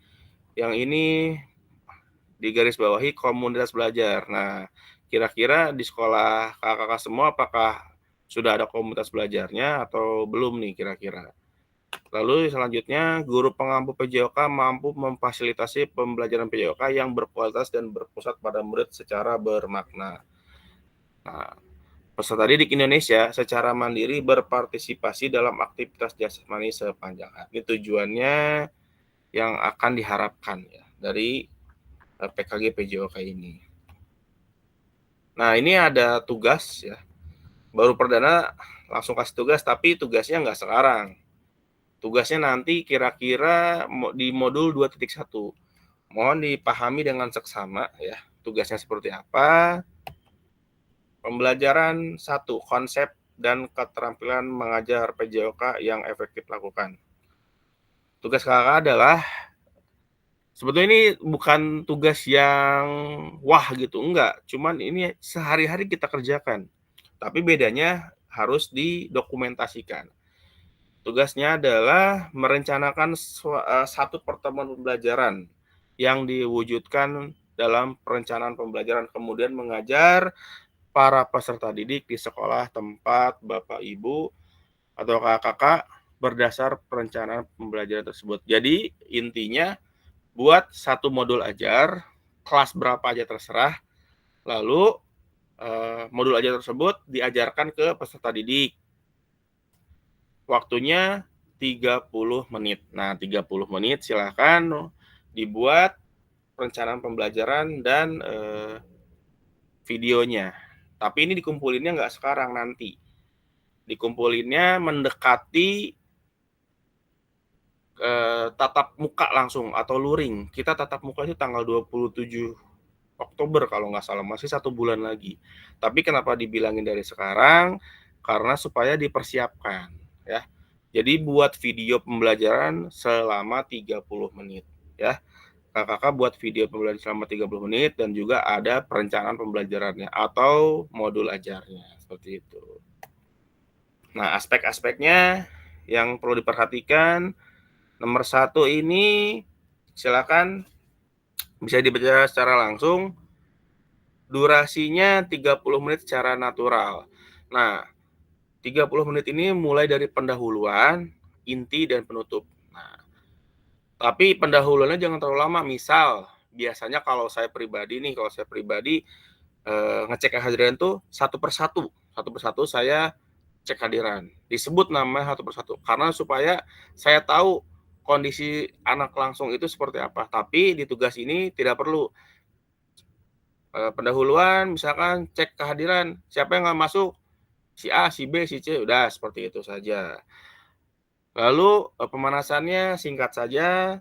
digarisbawahi komunitas belajar. Nah, kira-kira di sekolah kakak-kakak semua apakah sudah ada komunitas belajarnya atau belum nih kira-kira? Lalu selanjutnya, guru pengampu PJOK mampu memfasilitasi pembelajaran PJOK yang berkualitas dan berpusat pada murid secara bermakna. Nah, peserta didik Indonesia secara mandiri berpartisipasi dalam aktivitas jasmani sepanjang hari. Ini tujuannya yang akan diharapkan ya dari PKG PJOK ini. Nah, ini ada tugas ya. Baru perdana langsung kasih tugas, tapi tugasnya nggak sekarang. Tugasnya nanti kira-kira di modul 2.1. Mohon dipahami dengan seksama ya, tugasnya seperti apa. Pembelajaran 1, konsep dan keterampilan mengajar PJOK yang efektif lakukan. Tugas kakak adalah, sebetulnya ini bukan tugas yang wah gitu, enggak. Cuman ini sehari-hari kita kerjakan. Tapi bedanya harus didokumentasikan. Tugasnya adalah merencanakan satu pertemuan pembelajaran yang diwujudkan dalam perencanaan pembelajaran, kemudian mengajar para peserta didik di sekolah tempat Bapak Ibu atau kakak-kakak berdasar perencanaan pembelajaran tersebut. Jadi intinya buat satu modul ajar, kelas berapa aja terserah, lalu modul ajar tersebut diajarkan ke peserta didik. Waktunya 30 menit. Nah, 30 menit silakan dibuat perencanaan pembelajaran dan videonya. Tapi ini dikumpulinnya nggak sekarang, nanti. Dikumpulinnya mendekati tatap muka langsung atau luring. Kita tatap muka itu tanggal 27 Oktober kalau nggak salah, masih 1 bulan lagi. Tapi kenapa dibilangin dari sekarang? Karena supaya dipersiapkan ya. Jadi buat video pembelajaran selama 30 menit ya. Kakak buat video pembelajaran selama 30 menit dan juga ada perencanaan pembelajarannya atau modul ajarnya seperti itu. Nah, aspek-aspeknya yang perlu diperhatikan, nomor 1 ini silakan bisa dibaca secara langsung. Durasinya 30 menit secara natural. Nah, 30 menit ini mulai dari pendahuluan, inti, dan penutup. Nah, tapi pendahuluannya jangan terlalu lama. Misal, biasanya kalau saya pribadi ngecek kehadiran tuh satu persatu saya cek hadiran. Disebut nama satu persatu karena supaya saya tahu kondisi anak langsung itu seperti apa. Tapi di tugas ini tidak perlu. Pendahuluan misalkan cek kehadiran, siapa yang nggak masuk, si A, si B, si C, udah seperti itu saja. Lalu pemanasannya singkat saja.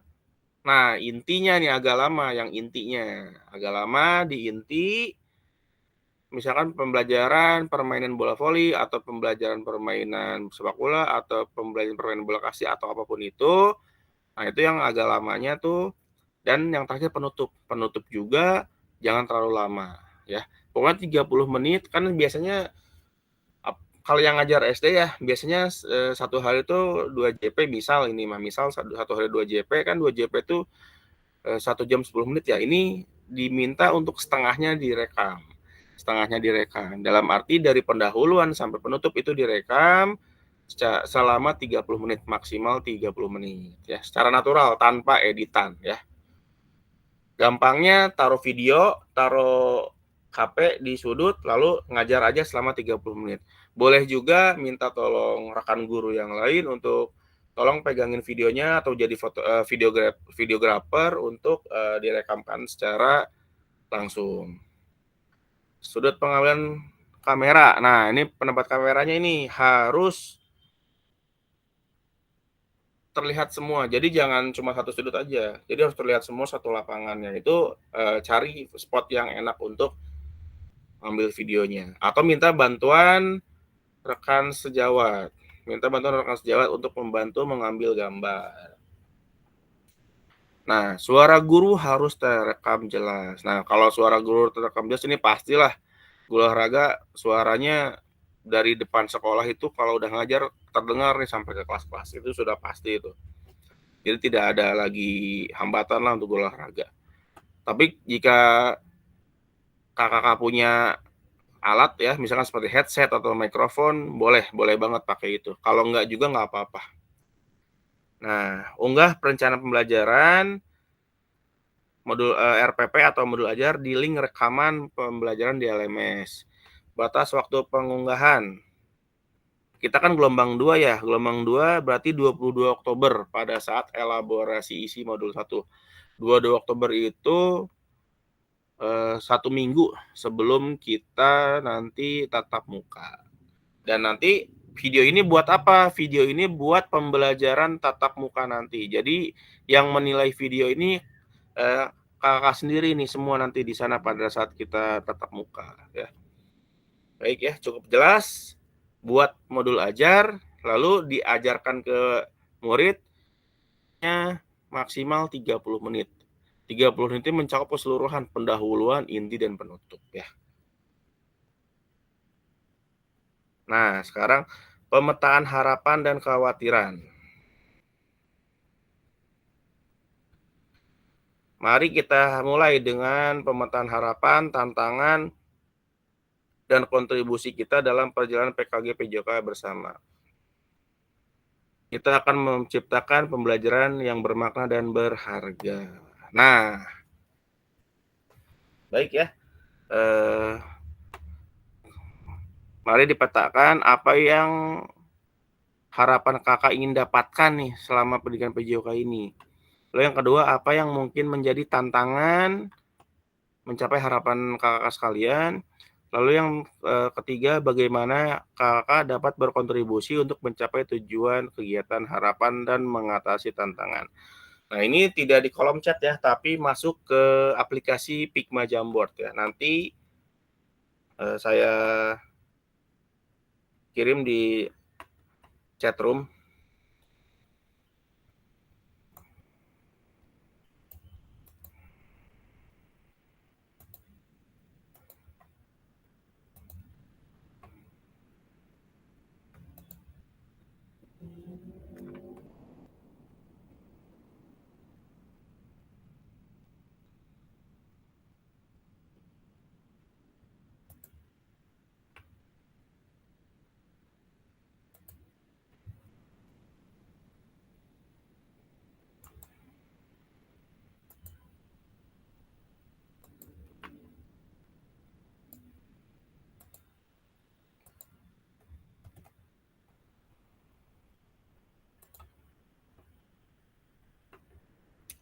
Nah, intinya nih agak lama, agak lama di inti. Misalkan pembelajaran permainan bola voli atau pembelajaran permainan sepak bola atau pembelajaran permainan bola kasti atau apapun itu. Nah, itu yang agak lamanya tuh. Dan yang terakhir penutup. Penutup juga jangan terlalu lama ya. Pokoknya 30 menit kan biasanya kalau yang ngajar SD ya biasanya satu hari itu 2 JP misal satu hari 2 JP kan 2 JP itu 1 jam 10 menit ya. Ini diminta untuk setengahnya direkam. Dalam arti dari pendahuluan sampai penutup itu direkam selama 30 menit, maksimal 30 menit ya, secara natural tanpa editan ya. Gampangnya taruh video, taruh HP di sudut, lalu ngajar aja selama 30 menit. Boleh juga minta tolong rekan guru yang lain untuk tolong pegangin videonya atau jadi videografer untuk direkamkan secara langsung. Sudut pengambilan kamera. Nah, ini penempatan kameranya ini harus terlihat semua. Jadi jangan cuma satu sudut aja. Jadi harus terlihat semua satu lapangannya. Itu cari spot yang enak untuk ambil videonya. Atau minta bantuan rekan sejawat. Untuk membantu mengambil gambar. Nah, suara guru harus terekam jelas. Nah, kalau suara guru terekam jelas ini pastilah guru olahraga suaranya dari depan sekolah itu kalau udah ngajar terdengar nih sampai ke kelas-kelas, itu sudah pasti itu. Jadi tidak ada lagi hambatan lah untuk olahraga. Tapi jika kakak punya alat ya, misalkan seperti headset atau mikrofon, boleh banget pakai itu. Kalau enggak juga nggak apa-apa. Nah, unggah perencanaan pembelajaran modul RPP atau modul ajar di link rekaman pembelajaran di LMS. Batas waktu pengunggahan. Kita kan gelombang 2 ya. Gelombang 2 berarti 22 Oktober pada saat elaborasi isi modul 1. 22 Oktober itu 1 minggu sebelum kita nanti tatap muka. Dan nanti video ini buat apa? Video ini buat pembelajaran tatap muka nanti. Jadi yang menilai video ini kakak sendiri nih semua nanti di sana pada saat kita tatap muka ya. Baik ya, cukup jelas. Buat modul ajar, lalu diajarkan ke muridnya maksimal 30 menit. 30 menit ini mencakup keseluruhan pendahuluan, inti, dan penutup ya. Nah, sekarang pemetaan harapan dan kekhawatiran. Mari kita mulai dengan pemetaan harapan, tantangan, dan kontribusi kita dalam perjalanan PKG PJOK bersama. Kita akan menciptakan pembelajaran yang bermakna dan berharga. Nah, baik ya. Mari dipetakan apa yang harapan kakak ingin dapatkan nih selama pendidikan PJOK ini. Lalu yang kedua, apa yang mungkin menjadi tantangan mencapai harapan kakak sekalian. Lalu yang ketiga, bagaimana kakak dapat berkontribusi untuk mencapai tujuan kegiatan harapan dan mengatasi tantangan. Nah, ini tidak di kolom chat ya, tapi masuk ke aplikasi Figma Jamboard ya. Nanti saya kirim di chat room.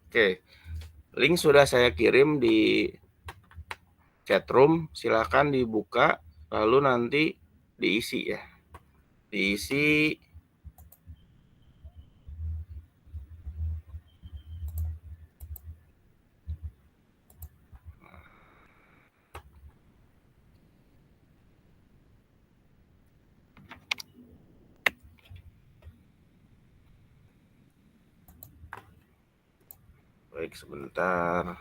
Oke, link sudah saya kirim di chat room, silakan dibuka, lalu nanti diisi ya. Diisi baik sebentar.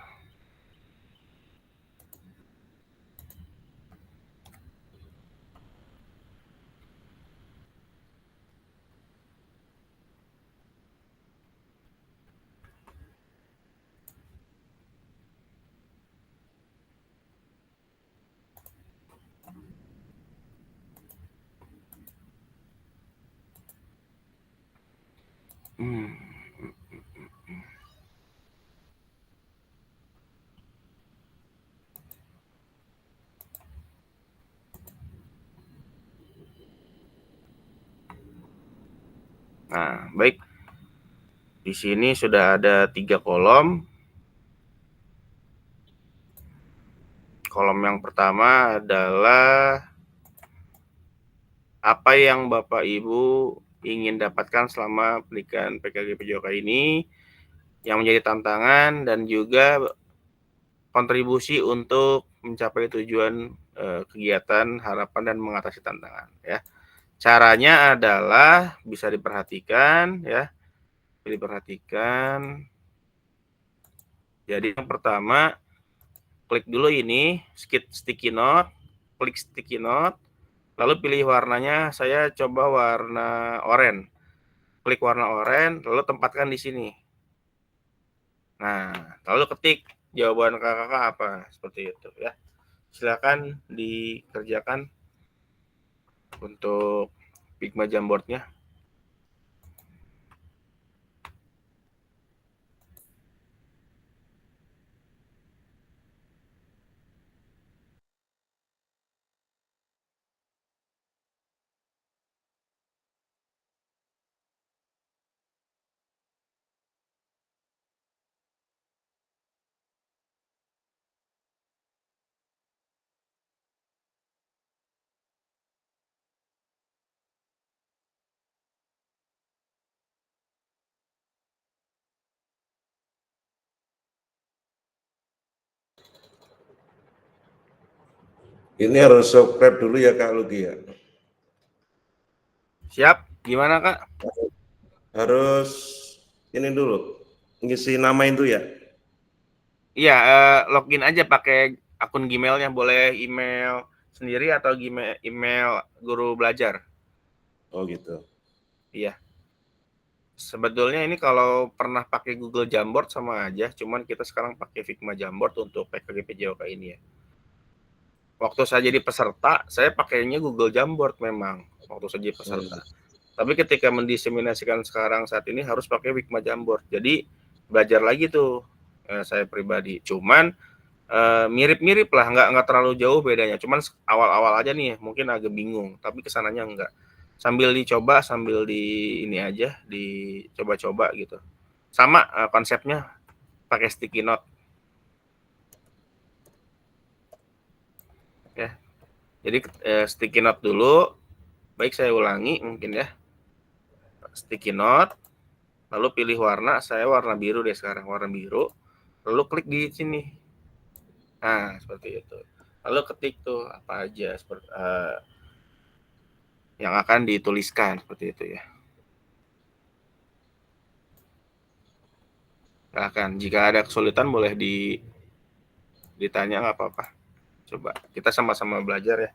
Nah, baik. Di sini sudah ada 3 kolom. Kolom yang pertama adalah apa yang Bapak Ibu ingin dapatkan selama pendidikan PKG PJOK ini, yang menjadi tantangan dan juga kontribusi untuk mencapai tujuan kegiatan harapan dan mengatasi tantangan ya. Caranya adalah bisa diperhatikan ya. Diperhatikan. Jadi yang pertama, klik dulu ini sticky note, klik sticky note, lalu pilih warnanya. Saya coba warna oranye. Klik warna oranye, lalu tempatkan di sini. Nah, lalu ketik jawaban kakak apa, seperti itu ya. Silakan dikerjakan untuk Figma Jamboard-nya. Ini harus subscribe dulu ya Kak Lugi ya. Siap? Gimana Kak? Harus ini dulu, ngisi nama itu ya. Iya, login aja pakai akun Gmail-nya, boleh email sendiri atau email guru belajar. Oh gitu. Iya. Sebetulnya ini kalau pernah pakai Google Jamboard sama aja, cuman kita sekarang pakai Figma Jamboard untuk PKG PJOK ini ya. Waktu saya jadi peserta, saya pakainya Google Jamboard memang waktu saya jadi peserta. Tapi ketika mendiseminasikan sekarang saat ini harus pakai Figma Jamboard. Jadi belajar lagi tuh saya pribadi. Cuman mirip-mirip lah, nggak terlalu jauh bedanya. Cuman awal-awal aja nih, mungkin agak bingung. Tapi kesananya enggak. Sambil dicoba, sambil di ini aja, dicoba-coba gitu. Sama konsepnya pakai sticky note. Ya. Jadi sticky note dulu. Baik, saya ulangi mungkin ya. Sticky note, lalu pilih warna. Saya warna biru deh sekarang, warna biru. Lalu klik di sini. Nah, seperti itu. Lalu ketik tuh apa aja seperti yang akan dituliskan seperti itu ya. Silahkan, jika ada kesulitan boleh ditanya, nggak apa-apa. Coba kita sama-sama belajar ya.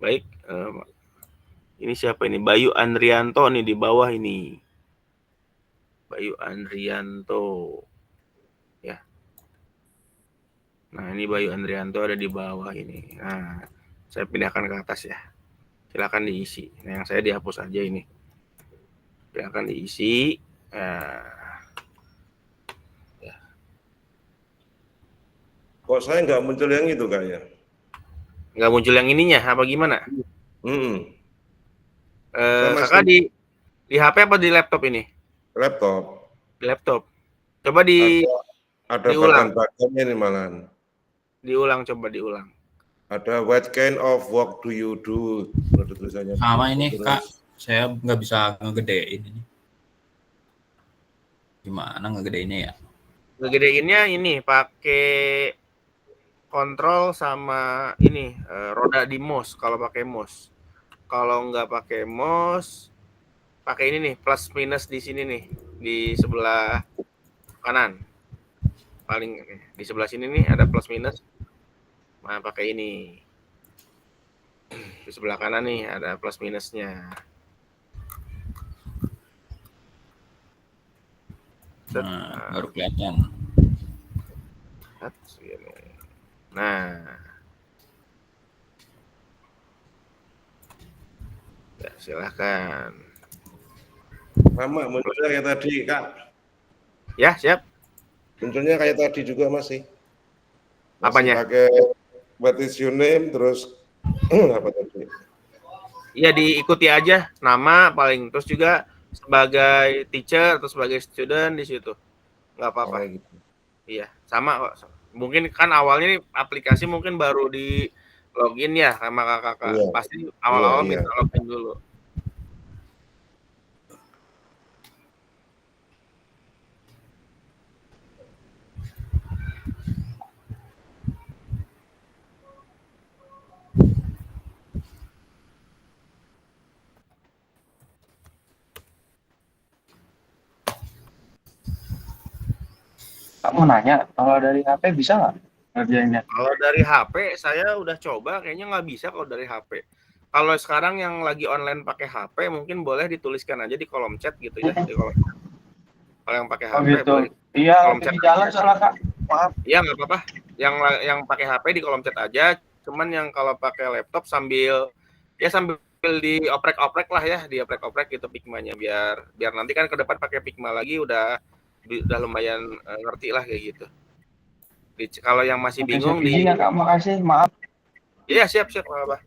Baik, ini siapa ini? Bayu Andrianto nih di bawah ini. Bayu Andrianto. Ya. Nah, ini Bayu Andrianto ada di bawah ini. Nah, saya pindahkan ke atas ya. Silakan diisi. Nah, yang saya dihapus aja ini. Silakan diisi. Ya. Kok saya nggak muncul yang itu Kak ya? Nggak muncul yang ininya, apa gimana? Kakak di HP apa di laptop ini? Laptop. Di laptop. Coba Ada diulang. bagian-bagiannya ini malahan. Diulang, coba diulang. Ada what kind of work do you do? Ada tulisannya. Sama ini Kak, saya nggak bisa ngegedein ini. Gimana ngegedeinnya ya? Ngegedeinnya ini pakai kontrol sama ini roda di mouse kalau pakai mouse. Kalau nggak pakai mouse, pakai ini nih plus minus di sini nih di sebelah kanan. Paling di sebelah sini nih ada plus minus. Nah, pakai ini. Di sebelah kanan nih ada plus minusnya. Nah, baru kelihatan. Nah, ya, silahkan. Sama munculnya kayak tadi Kak. Ya, siap. Munculnya kayak tadi juga masih. Apanya? Pakai what is your name terus apa tadi? Iya, diikuti aja nama paling, terus juga sebagai teacher atau sebagai student di situ. Nggak apa-apa. Gitu. Iya, sama kok. Mungkin kan awalnya nih aplikasi mungkin baru di login ya sama kakak. Iya. Pasti awal-awal Iya. minta login dulu. Kamu nanya, kalau dari HP bisa nggak ngerjainnya? Kalau dari HP saya udah coba, kayaknya nggak bisa kalau dari HP. Kalau sekarang yang lagi online pakai HP mungkin boleh dituliskan aja di kolom chat gitu ya, di kolom chat. Kalau yang pakai HP Oh gitu. boleh. Iya, Kolom lagi chat di jalan aja. soalnya Kak. Maaf. Iya, nggak apa-apa. Yang pakai HP di kolom chat aja. Cuman yang kalau pakai laptop sambil dioprek-oprek lah ya, dioprek-oprek gitu Figma-nya biar nanti kan ke depan pakai Figma lagi udah lumayan ngerti lah kayak gitu. Kalau yang masih bingung izin ya Kak, makasih, maaf. Iya, siap apa-apa.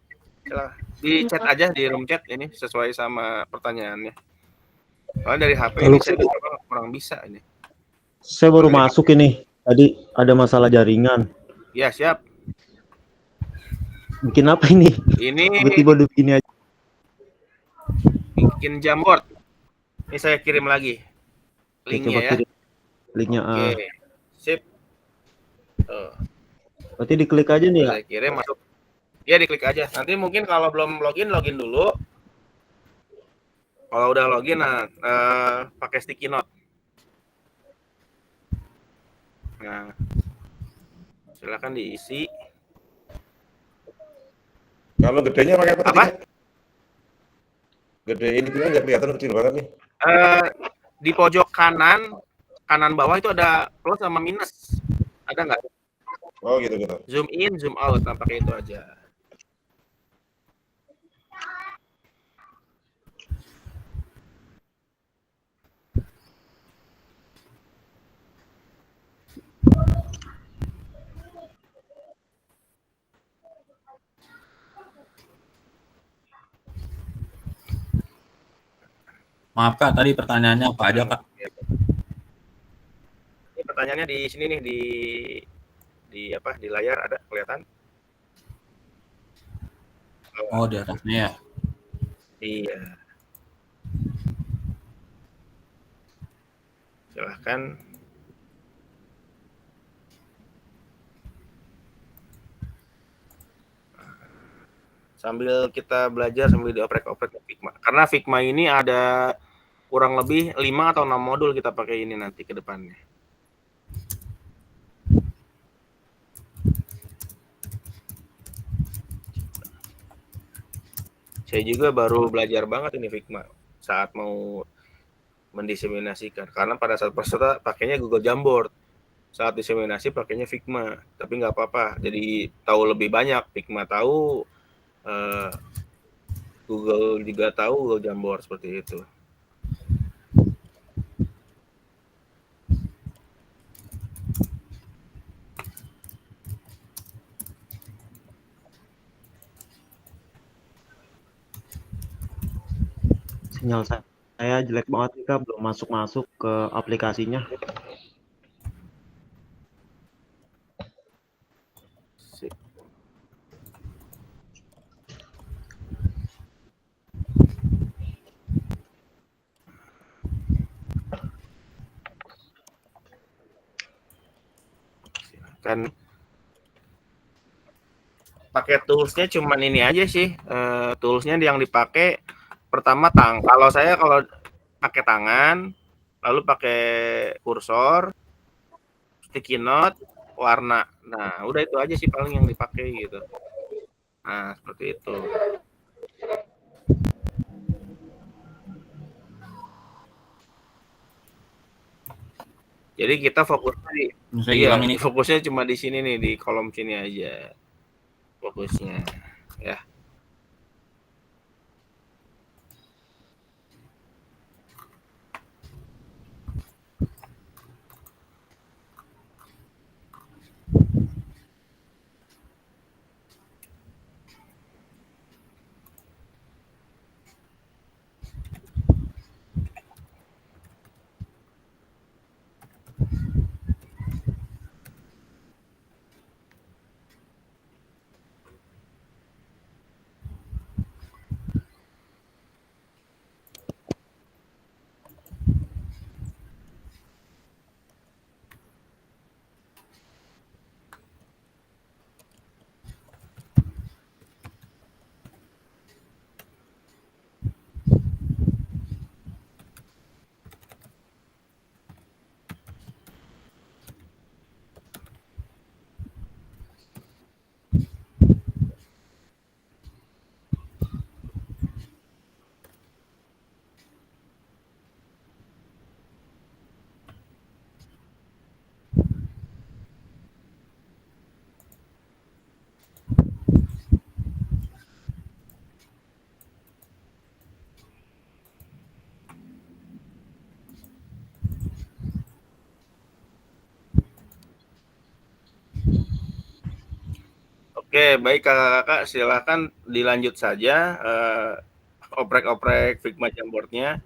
Di chat aja di room chat ini sesuai sama pertanyaannya. Kalau dari HP ini saya kurang bisa ini. Saya baru masuk ini. Tadi ada masalah jaringan. Iya, siap. Bikin apa ini? Ini Tiba-tiba udah begini aja. bikin Jamboard. Ini saya kirim lagi linknya ya. Kirim linknya. Oke. Sip. Berarti diklik aja nih ya? Saya kirim masuk. Ya, diklik aja. Nanti mungkin kalau belum login dulu. Kalau udah login, pakai sticky note. Nah, silakan diisi. Kalau gedenya pakai apa? Apa? Gede ini kan nggak kelihatan kecil banget nih. di pojok kanan bawah itu ada plus sama minus. Ada nggak? Oh gitu. Zoom in, zoom out, nah pakai itu aja. Maaf Kak, tadi pertanyaannya apa aja Kak? Ini pertanyaannya di sini nih, di layar ada kelihatan? Oh, di atasnya ya. Iya. Silahkan. Sambil kita belajar, sambil dioprek-oprek Figma. Karena Figma ini ada kurang lebih 5 atau 6 modul kita pakai ini nanti ke depannya. Saya juga baru belajar banget ini Figma saat mau mendiseminasikan. Karena pada saat peserta pakainya Google Jamboard. Saat diseminasi pakainya Figma. Tapi nggak apa-apa. Jadi tahu lebih banyak. Figma tahu, Google juga tahu, Google Jamboard seperti itu. Sinyal saya jelek banget nih Kak, belum masuk ke aplikasinya. Kan pakai toolsnya cuman ini aja sih, toolsnya yang dipakai pertama kalau saya pakai tangan, lalu pakai kursor, sticky note, warna. Nah udah itu aja sih paling yang dipakai gitu. Nah seperti itu. Jadi kita fokusnya cuma di sini nih, di kolom sini aja fokusnya ya. Oke, baik kakak-kakak, silakan dilanjut saja oprek-oprek Figma Jamboard-nya.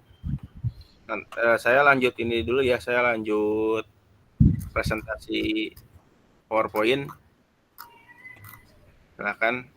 Saya lanjut ini dulu ya, saya lanjut presentasi PowerPoint. Silakan.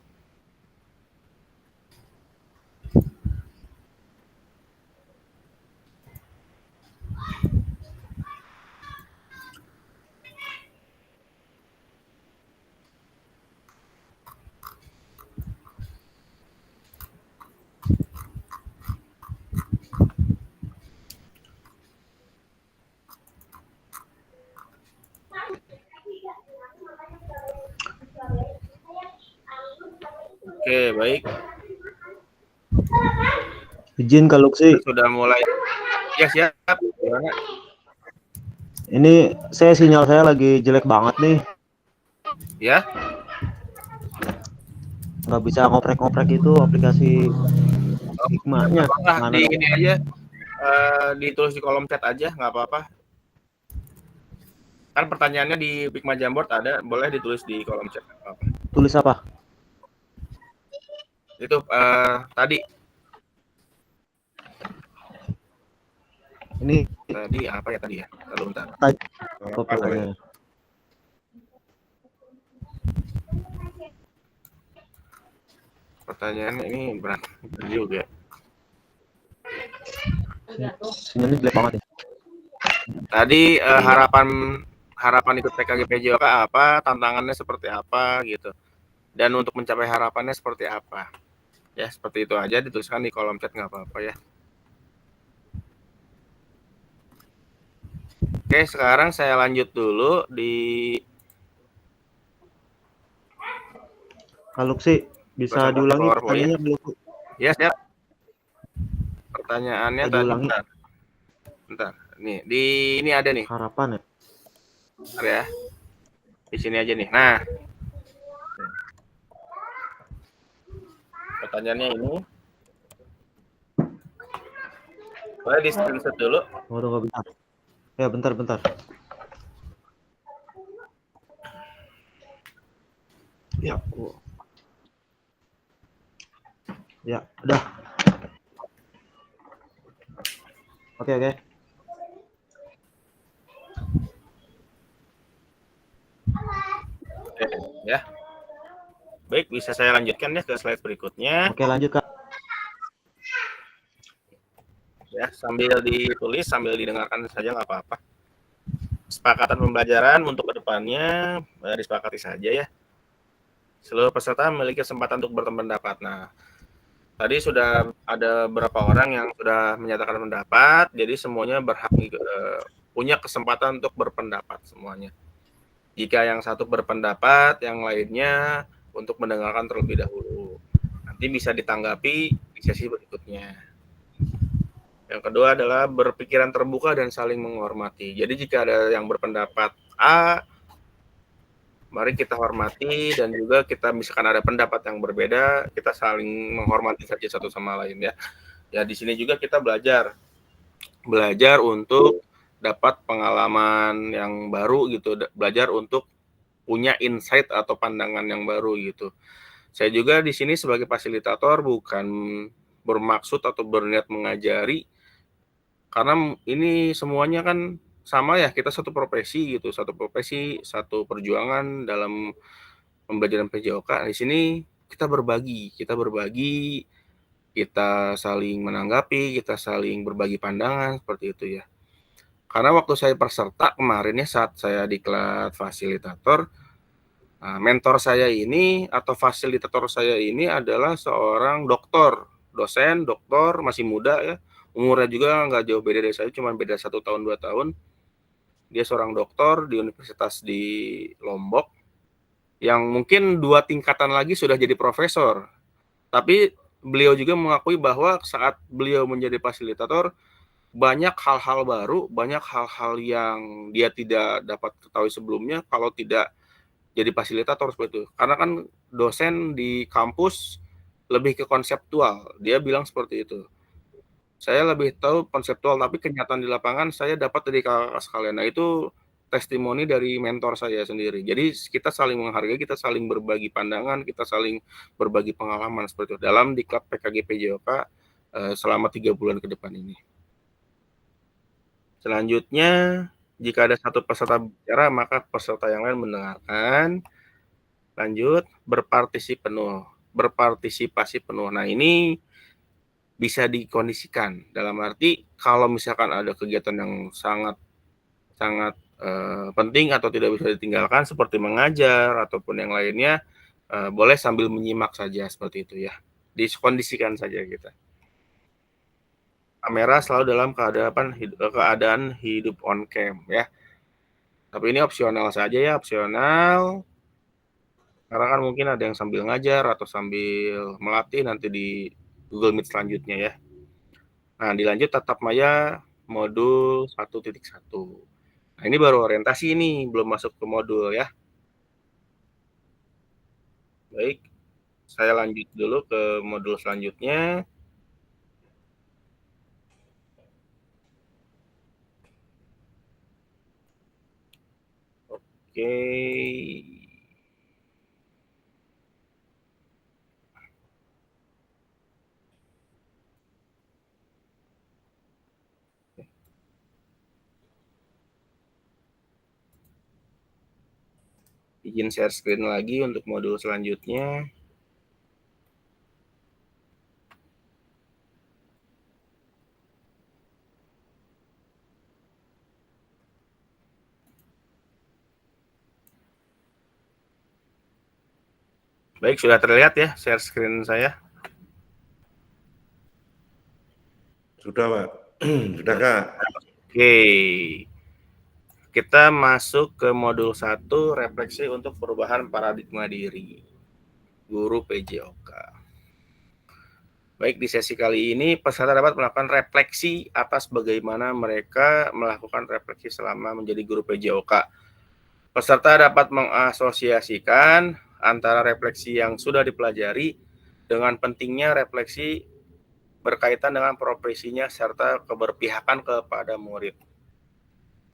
Oke, baik. Izin Kak Luxi. Sudah mulai. Ya, siap. gimana? Ini sinyal saya lagi jelek banget nih. Ya, Nggak bisa ngoprek-ngoprek itu aplikasi Hikmahnya. apakah Mana di dong? ini aja ditulis di kolom chat aja, nggak apa-apa. Kan pertanyaannya di Hikmah Jamboard ada, boleh ditulis di kolom chat. Nggak apa-apa. Tulis apa? Itu tadi Ini apa ya tadi ya? Lalu bentar. apa pertanyaannya? Pertanyaannya ini berat juga. Sinyalnya jelek banget ya. Tadi harapan ikut PKG PJOK apa, tantangannya seperti apa gitu. Dan untuk mencapai harapannya seperti apa. Ya, seperti itu aja, dituliskan di kolom chat, nggak apa-apa ya. Oke, sekarang saya lanjut dulu di Kalau sih bisa Presentasi diulangi PowerPoint. pertanyaannya dulu. Ya, siap. Pertanyaannya Bisa tadi diulangi. bentar. Nih, ini ada nih. Harapan ya. Bentar ya. Di sini aja nih. Nah. Pertanyaannya ini. Boleh di screenshot dulu. Oh, tunggu bentar. Ya, bentar. Ya. Ya, udah. Oke. Oke, ya. Baik, bisa saya lanjutkan ya ke slide berikutnya. Oke, lanjut Kak. Ya, sambil ditulis, sambil didengarkan saja nggak apa-apa. Kesepakatan pembelajaran untuk kedepannya disepakati saja ya. Seluruh peserta memiliki kesempatan untuk berpendapat. Nah, tadi sudah ada beberapa orang yang sudah menyatakan pendapat, jadi semuanya berhak punya kesempatan untuk berpendapat semuanya. Jika yang satu berpendapat, yang lainnya untuk mendengarkan terlebih dahulu. Nanti bisa ditanggapi di sesi berikutnya. Yang kedua adalah berpikiran terbuka dan saling menghormati. Jadi jika ada yang berpendapat A, mari kita hormati, dan juga kita misalkan ada pendapat yang berbeda, kita saling menghormati saja satu sama lain ya. Ya di sini juga kita belajar untuk dapat pengalaman yang baru gitu, belajar untuk punya insight atau pandangan yang baru gitu. Saya juga di sini sebagai fasilitator bukan bermaksud atau berniat mengajari, karena ini semuanya kan sama ya, kita satu profesi gitu, satu perjuangan dalam pembelajaran PJOK. Di sini kita berbagi, kita saling menanggapi, kita saling berbagi pandangan seperti itu ya. Karena waktu saya peserta kemarin ya, saat saya diklat fasilitator, mentor saya ini atau fasilitator saya ini adalah seorang dosen, doktor, masih muda ya. Umurnya juga nggak jauh beda dari saya, cuma beda 1 tahun 2 tahun. Dia seorang doktor di universitas di Lombok, yang mungkin 2 tingkatan lagi sudah jadi profesor. Tapi beliau juga mengakui bahwa saat beliau menjadi fasilitator, banyak hal-hal baru, banyak hal-hal yang dia tidak dapat ketahui sebelumnya kalau tidak jadi fasilitator seperti itu. Karena kan dosen di kampus lebih ke konseptual, dia bilang seperti itu. Saya lebih tahu konseptual, tapi kenyataan di lapangan saya dapat dari kakak sekalian. Nah, itu testimoni dari mentor saya sendiri. Jadi kita saling menghargai, kita saling berbagi pandangan, kita saling berbagi pengalaman seperti itu dalam diklat PKG PJOK selama 3 bulan ke depan ini. Selanjutnya, jika ada satu peserta bicara, maka peserta yang lain mendengarkan. Lanjut, berpartisipasi penuh. Nah, ini bisa dikondisikan, dalam arti kalau misalkan ada kegiatan yang sangat penting atau tidak bisa ditinggalkan seperti mengajar ataupun yang lainnya, boleh sambil menyimak saja seperti itu ya, dikondisikan saja kita. Kamera selalu dalam keadaan hidup on cam ya, tapi ini opsional saja ya, opsional, karena kan mungkin ada yang sambil ngajar atau sambil melatih nanti di Google Meet selanjutnya ya. Nah, dilanjut tatap modul 1.1. Nah, ini baru orientasi ini, belum masuk ke modul ya. Baik, saya lanjut dulu ke modul selanjutnya. Oke. Izin share screen lagi untuk modul selanjutnya. Baik, sudah terlihat ya share screen saya? Sudah, Pak. Sudah, Kak. Oke. Kita masuk ke modul 1, refleksi untuk perubahan paradigma diri. Guru PJOK. Baik, di sesi kali ini peserta dapat melakukan refleksi atas bagaimana mereka melakukan refleksi selama menjadi guru PJOK. Peserta dapat mengasosiasikan antara refleksi yang sudah dipelajari dengan pentingnya refleksi berkaitan dengan profesinya serta keberpihakan kepada murid.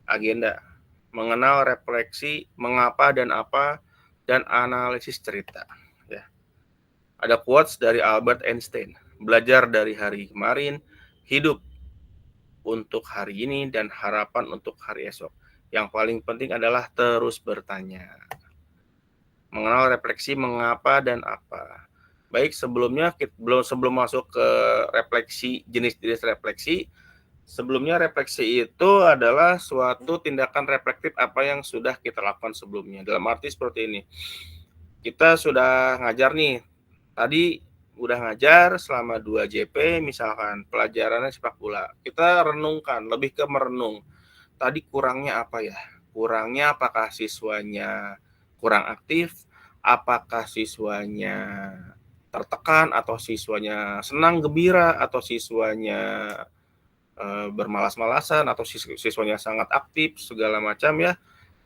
Agenda: mengenal refleksi, mengapa dan apa, dan analisis cerita. Ya. Ada quotes dari Albert Einstein: belajar dari hari kemarin, hidup untuk hari ini, dan harapan untuk hari esok. Yang paling penting adalah terus bertanya. Mengenal refleksi, mengapa dan apa. Baik, sebelum masuk ke refleksi, jenis-jenis refleksi, sebelumnya refleksi itu adalah suatu tindakan reflektif apa yang sudah kita lakukan sebelumnya. Dalam arti seperti ini, kita sudah ngajar nih, tadi udah ngajar selama 2 JP, misalkan pelajarannya sepak bola. Kita renungkan, lebih ke merenung. Tadi kurangnya apa ya? Kurangnya apakah siswanya kurang aktif, apakah siswanya tertekan, atau siswanya senang gembira, atau siswanya bermalas-malasan, atau siswanya sangat aktif, segala macam ya.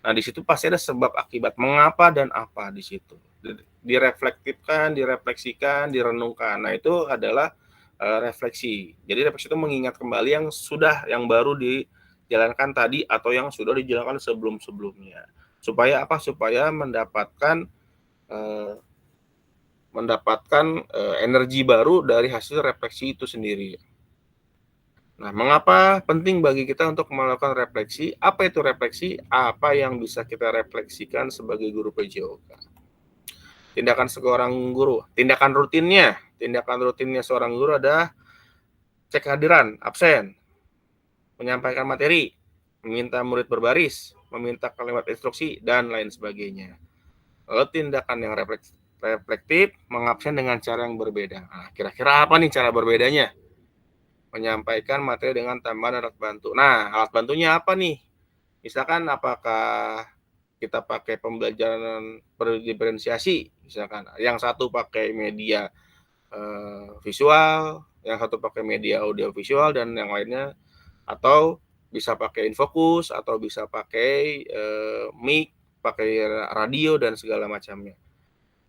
Nah, di situ pasti ada sebab akibat, mengapa dan apa di situ. Direflektifkan, direfleksikan, direnungkan. Nah, itu adalah refleksi. Jadi refleksi itu mengingat kembali yang baru dijalankan tadi atau yang sudah dijalankan sebelum-sebelumnya. Supaya apa? Supaya mendapatkan energi baru dari hasil refleksi itu sendiri. Nah, mengapa penting bagi kita untuk melakukan refleksi? Apa itu refleksi? Apa yang bisa kita refleksikan sebagai guru PJOK? Tindakan seorang guru, tindakan rutinnya seorang guru adalah cek kehadiran, absen, menyampaikan materi, meminta murid berbaris, meminta kalimat instruksi, dan lain sebagainya. Lalu tindakan yang reflektif, mengabsen dengan cara yang berbeda. Nah, kira-kira apa nih cara berbedanya? Menyampaikan materi dengan tambahan alat bantu. Nah, alat bantunya apa nih? Misalkan apakah kita pakai pembelajaran berdiferensiasi, misalkan yang satu pakai media visual, yang satu pakai media audio visual, dan yang lainnya, atau bisa pakai infokus, atau bisa pakai mic, pakai radio, dan segala macamnya.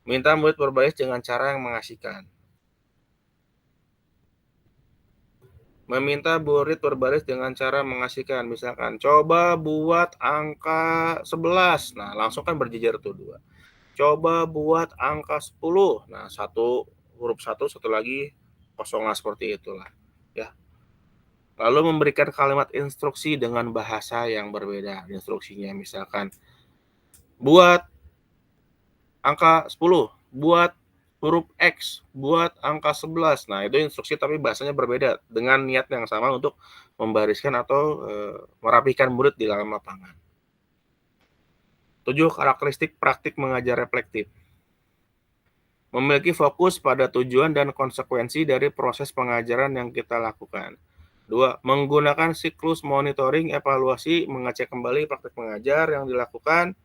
Minta murid berbaris dengan cara yang mengasihkan. Meminta murid berbaris dengan cara mengasihkan, misalkan coba buat angka 11. Nah, langsung kan berjejer tuh 2. Coba buat angka 10. Nah, huruf 1, satu lagi kosongan, seperti itulah ya. Lalu memberikan kalimat instruksi dengan bahasa yang berbeda. Instruksinya misalkan buat angka 10, buat huruf X, buat angka 11. Nah, itu instruksi tapi bahasanya berbeda dengan niat yang sama untuk membariskan atau merapikan murid di dalam lapangan. 7 karakteristik praktik mengajar reflektif. Memiliki fokus pada tujuan dan konsekuensi dari proses pengajaran yang kita lakukan. 2. Menggunakan siklus monitoring, evaluasi, mengecek kembali praktik mengajar yang dilakukan,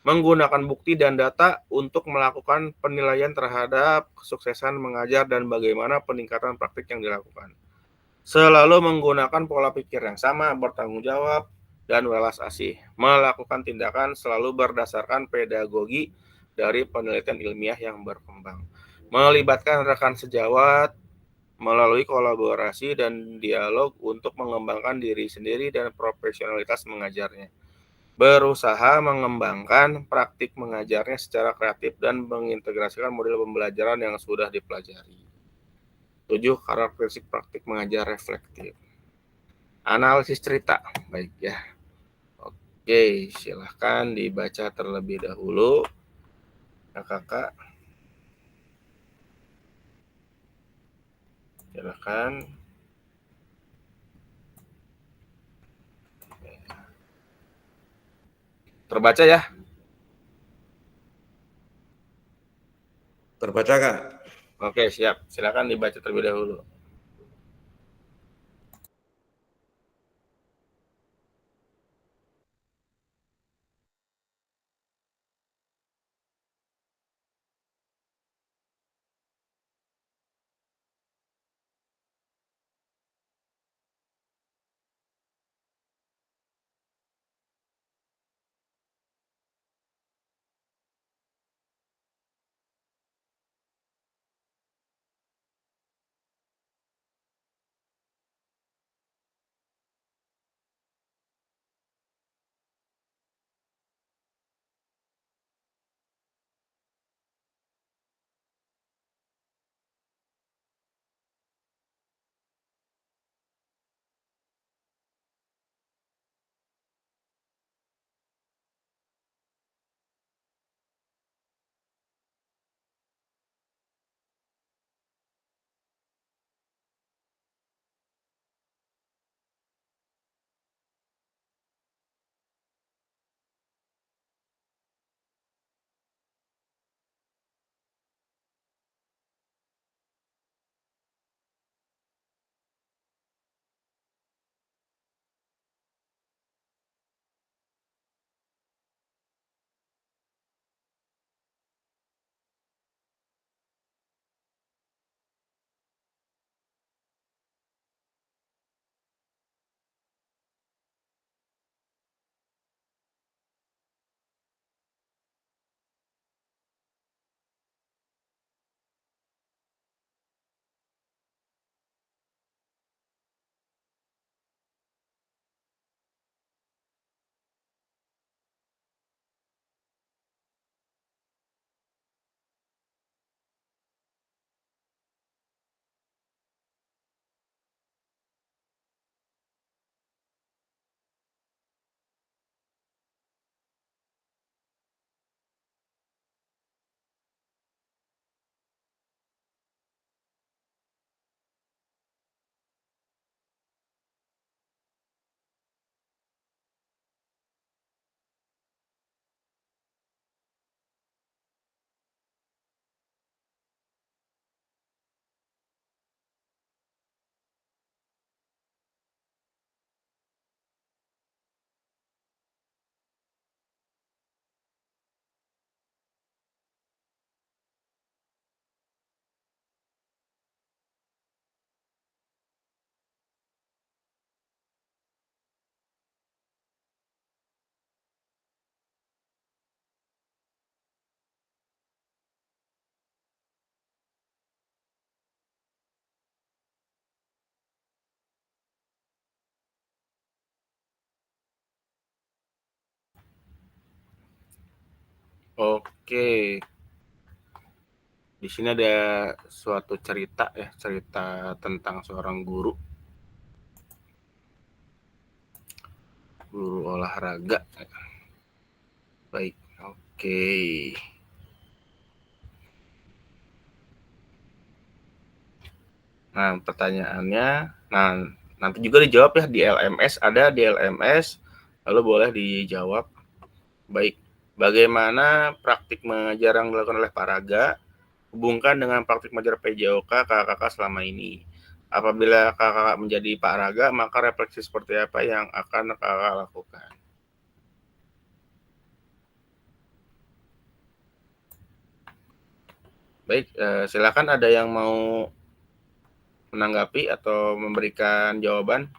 menggunakan bukti dan data untuk melakukan penilaian terhadap kesuksesan mengajar dan bagaimana peningkatan praktik yang dilakukan. Selalu menggunakan pola pikir yang sama, bertanggung jawab, dan welas asih. Melakukan tindakan selalu berdasarkan pedagogi dari penelitian ilmiah yang berkembang. Melibatkan rekan sejawat melalui kolaborasi dan dialog untuk mengembangkan diri sendiri dan profesionalitas mengajarnya. Berusaha mengembangkan praktik mengajarnya secara kreatif dan mengintegrasikan model pembelajaran yang sudah dipelajari. 7. Karakteristik praktik mengajar reflektif. Analisis cerita. Baik ya. Oke, silahkan dibaca terlebih dahulu. Kakak. Silahkan. Terbaca ya? Terbaca, Kak? Oke, siap. Silakan dibaca terlebih dahulu. Oke. Di sini ada suatu cerita ya, cerita tentang seorang guru olahraga. Baik, oke. Nah, pertanyaannya, nah nanti juga dijawab ya di LMS, ada di LMS, lalu boleh dijawab. Baik, bagaimana praktik mengajar yang dilakukan oleh Pak Raga hubungkan dengan praktik mengajar PJOK kakak selama ini? Apabila kakak menjadi Pak Raga, maka refleksi seperti apa yang akan kakak lakukan? Baik, silakan ada yang mau menanggapi atau memberikan jawaban?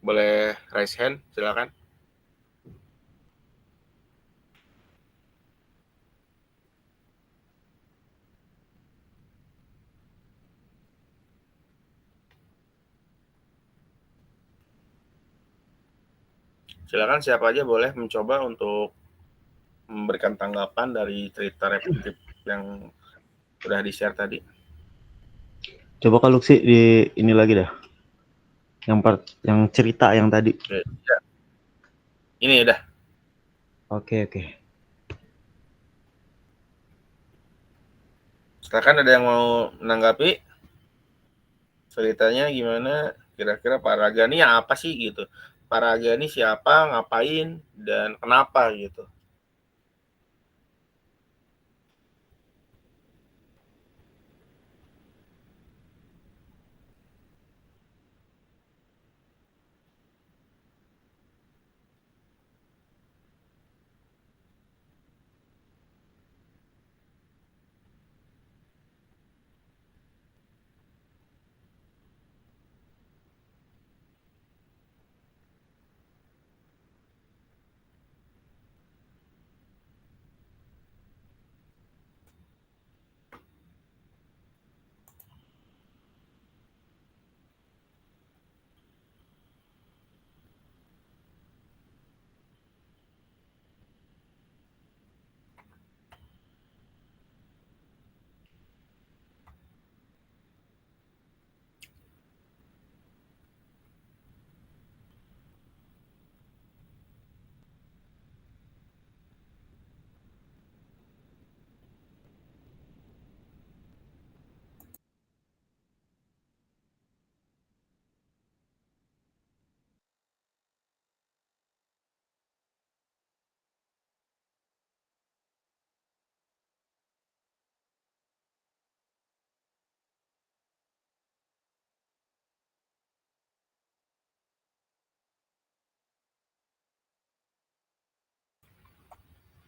Boleh raise hand, silakan. Silakan siapa aja boleh mencoba untuk memberikan tanggapan dari cerita repetitif yang sudah di-share tadi. Coba Kak Luxi di ini lagi dah. Yang cerita yang tadi. Oke, ya. Ini udah. Oke. Silakan, ada yang mau menanggapi? Ceritanya gimana? Kira-kira Paraga ini apa sih gitu? Paraga ini siapa, ngapain, dan kenapa gitu?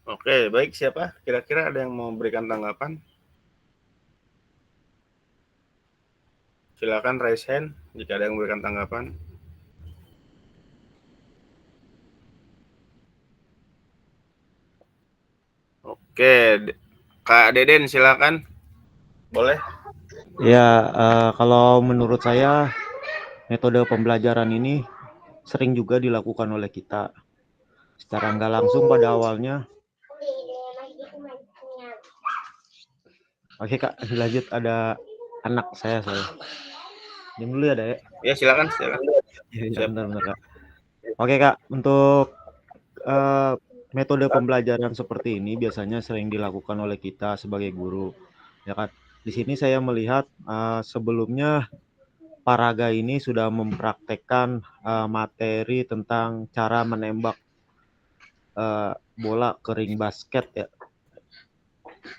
Oke, baik. Siapa? Kira-kira ada yang mau memberikan tanggapan? Silakan raise hand jika ada yang memberikan tanggapan. Oke, Kak Deden silakan. Boleh? Ya, kalau menurut saya metode pembelajaran ini sering juga dilakukan oleh kita secara nggak langsung pada awalnya. Oke Kak, lanjut, ada anak saya. Diam dulu ya, Dek. Ya, silakan. Ya, bentar Kak. Oke Kak, untuk metode pembelajaran seperti ini biasanya sering dilakukan oleh kita sebagai guru, ya kan. Di sini saya melihat sebelumnya Paraga ini sudah mempraktekkan materi tentang cara menembak bola ke ring basket ya.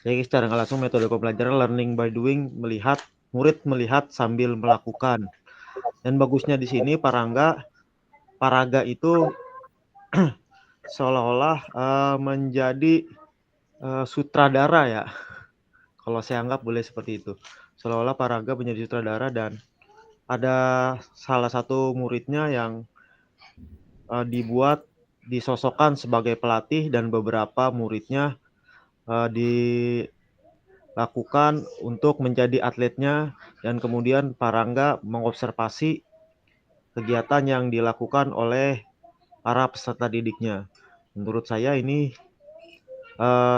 Jadi secara nggak langsung metode pembelajaran learning by doing, murid melihat sambil melakukan. Dan bagusnya di sini Paraga itu seolah-olah menjadi sutradara ya. Kalau saya anggap boleh seperti itu. Seolah-olah Paraga menjadi sutradara dan ada salah satu muridnya yang disosokkan sebagai pelatih dan beberapa muridnya dilakukan untuk menjadi atletnya, dan kemudian Paraga mengobservasi kegiatan yang dilakukan oleh para peserta didiknya. Menurut saya ini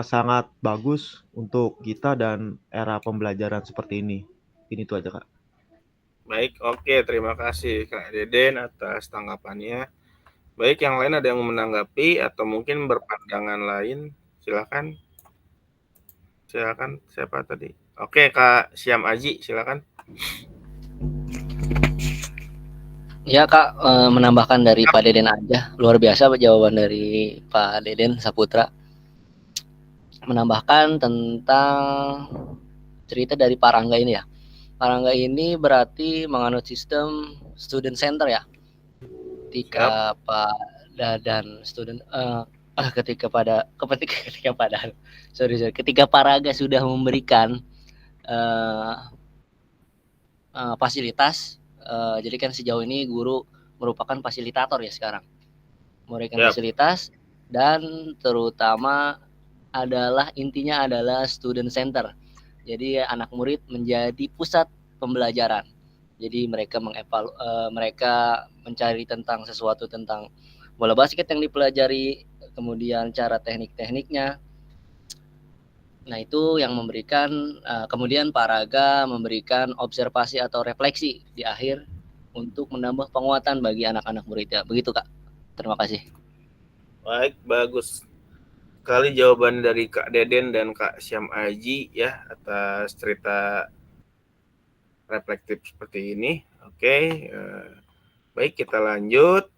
sangat bagus untuk kita dan era pembelajaran seperti ini. Ini itu aja Kak. Baik, oke. Terima kasih Kak Deden atas tanggapannya. Baik, yang lain ada yang menanggapi atau mungkin berpandangan lain? Silakan. Siapa tadi? Oke, Kak Syam Aji, silakan. Ya Kak, menambahkan dari Pak Deden aja. Luar biasa jawaban dari Pak Deden Saputra. Menambahkan tentang cerita dari Parangga ini ya. Parangga ini berarti menganut sistem student center ya. Ketika Pak Dadan ketika Paraga sudah memberikan fasilitas. Jadi kan sejauh ini guru merupakan fasilitator ya sekarang, memberikan Yap. fasilitas, dan terutama intinya adalah student center. Jadi anak murid menjadi pusat pembelajaran. Jadi mereka mereka mencari tentang sesuatu tentang bola basket yang dipelajari, kemudian cara teknik-tekniknya. Nah, itu yang memberikan kemudian Pak Raga memberikan observasi atau refleksi di akhir untuk menambah penguatan bagi anak-anak murid ya. Begitu, Kak. Terima kasih. Baik, bagus sekali jawaban dari Kak Deden dan Kak Syam Aji ya atas cerita reflektif seperti ini. Oke, baik kita lanjut.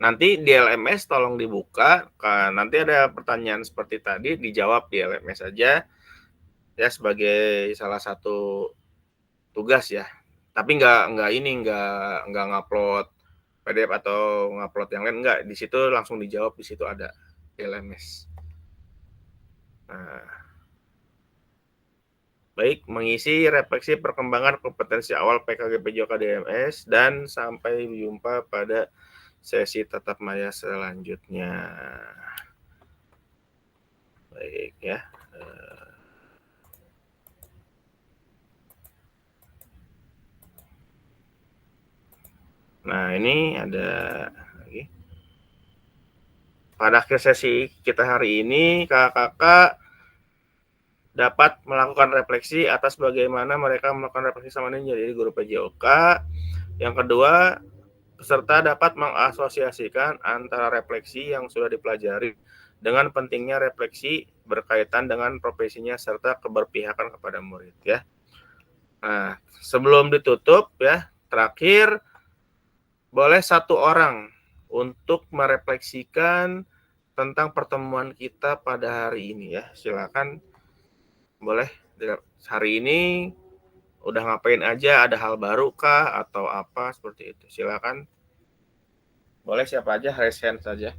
Nanti di LMS tolong dibuka. Nanti ada pertanyaan seperti tadi dijawab di LMS aja ya sebagai salah satu tugas ya. Tapi nggak ngupload PDF atau ngupload yang lain, nggak. Di situ langsung dijawab, di situ ada di LMS. Nah, baik, mengisi refleksi perkembangan kompetensi awal PKGP JOKA DMS dan sampai jumpa pada sesi tatap maya selanjutnya. Baik ya. Nah, ini ada lagi. Pada akhir sesi kita hari ini, kakak-kakak dapat melakukan refleksi atas bagaimana mereka melakukan refleksi sama ini jadi guru PJOK. Yang kedua, peserta dapat mengasosiasikan antara refleksi yang sudah dipelajari dengan pentingnya refleksi berkaitan dengan profesinya serta keberpihakan kepada murid ya. Nah, sebelum ditutup ya, terakhir boleh satu orang untuk merefleksikan tentang pertemuan kita pada hari ini ya. Silakan, boleh. Hari ini udah ngapain aja, ada hal baru kah atau apa seperti itu. Silakan. Boleh siapa aja, raise hand saja.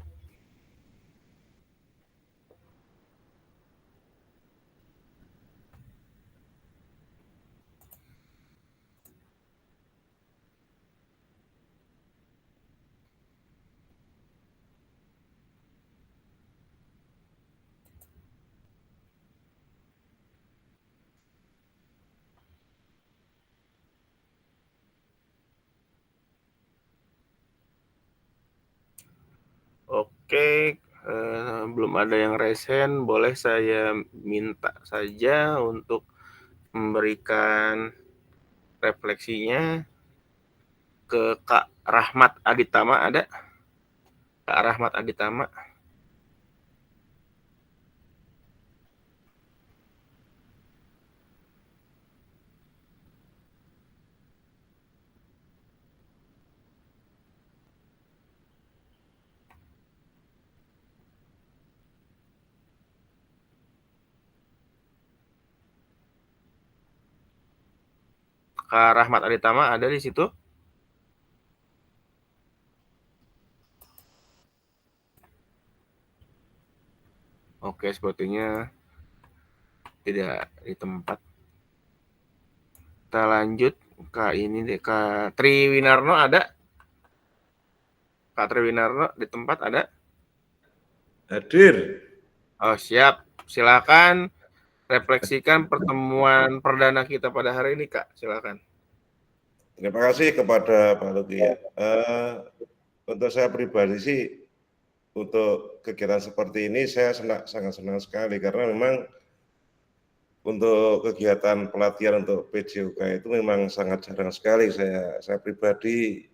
Oke, belum ada yang raise hand, boleh saya minta saja untuk memberikan refleksinya ke Kak Rahmat Aditama. Ada? Kak Rahmat Aditama. Kak Rahmat Aditama ada di situ? Oke, sepertinya tidak di tempat. Kita lanjut Kak ini deh, Kak Triwinarno ada? Kak Triwinarno di tempat ada? Hadir. Oh, siap. Silakan refleksikan pertemuan perdana kita pada hari ini, Kak. Silakan. Terima kasih kepada Pak Luki ya. Untuk saya pribadi sih, untuk kegiatan seperti ini saya sangat senang sekali karena memang untuk kegiatan pelatihan untuk PJOK itu memang sangat jarang sekali saya pribadi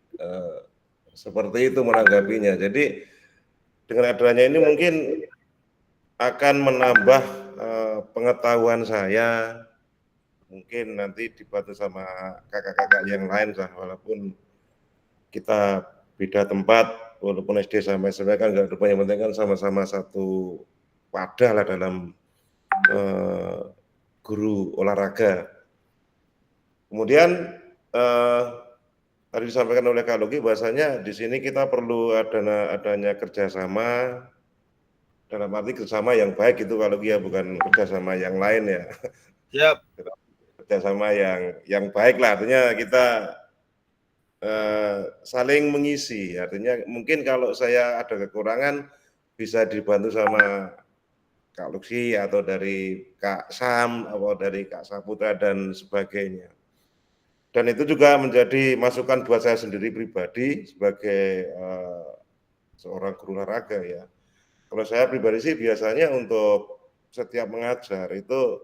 seperti itu menanggapinya. Jadi dengan adanya ini mungkin akan menambah pengetahuan saya, mungkin nanti dibantu sama kakak-kakak yang lain lah, walaupun kita beda tempat, walaupun SD sampai SMP kan nggak ada, yang penting kan sama-sama satu wadah lah dalam guru olahraga. Kemudian tadi disampaikan oleh Kak Luki bahwasanya di sini kita perlu adanya kerjasama, dalam arti kerjasama yang baik itu kalau ya, bukan kerjasama yang lain ya. Siap. kerjasama yang baik lah, artinya kita saling mengisi, artinya mungkin kalau saya ada kekurangan bisa dibantu sama Kak Luxi atau dari Kak Sam atau dari Kak Saputra dan sebagainya. Dan itu juga menjadi masukan buat saya sendiri pribadi sebagai seorang guru olahraga ya. Kalau saya pribadi sih biasanya untuk setiap mengajar itu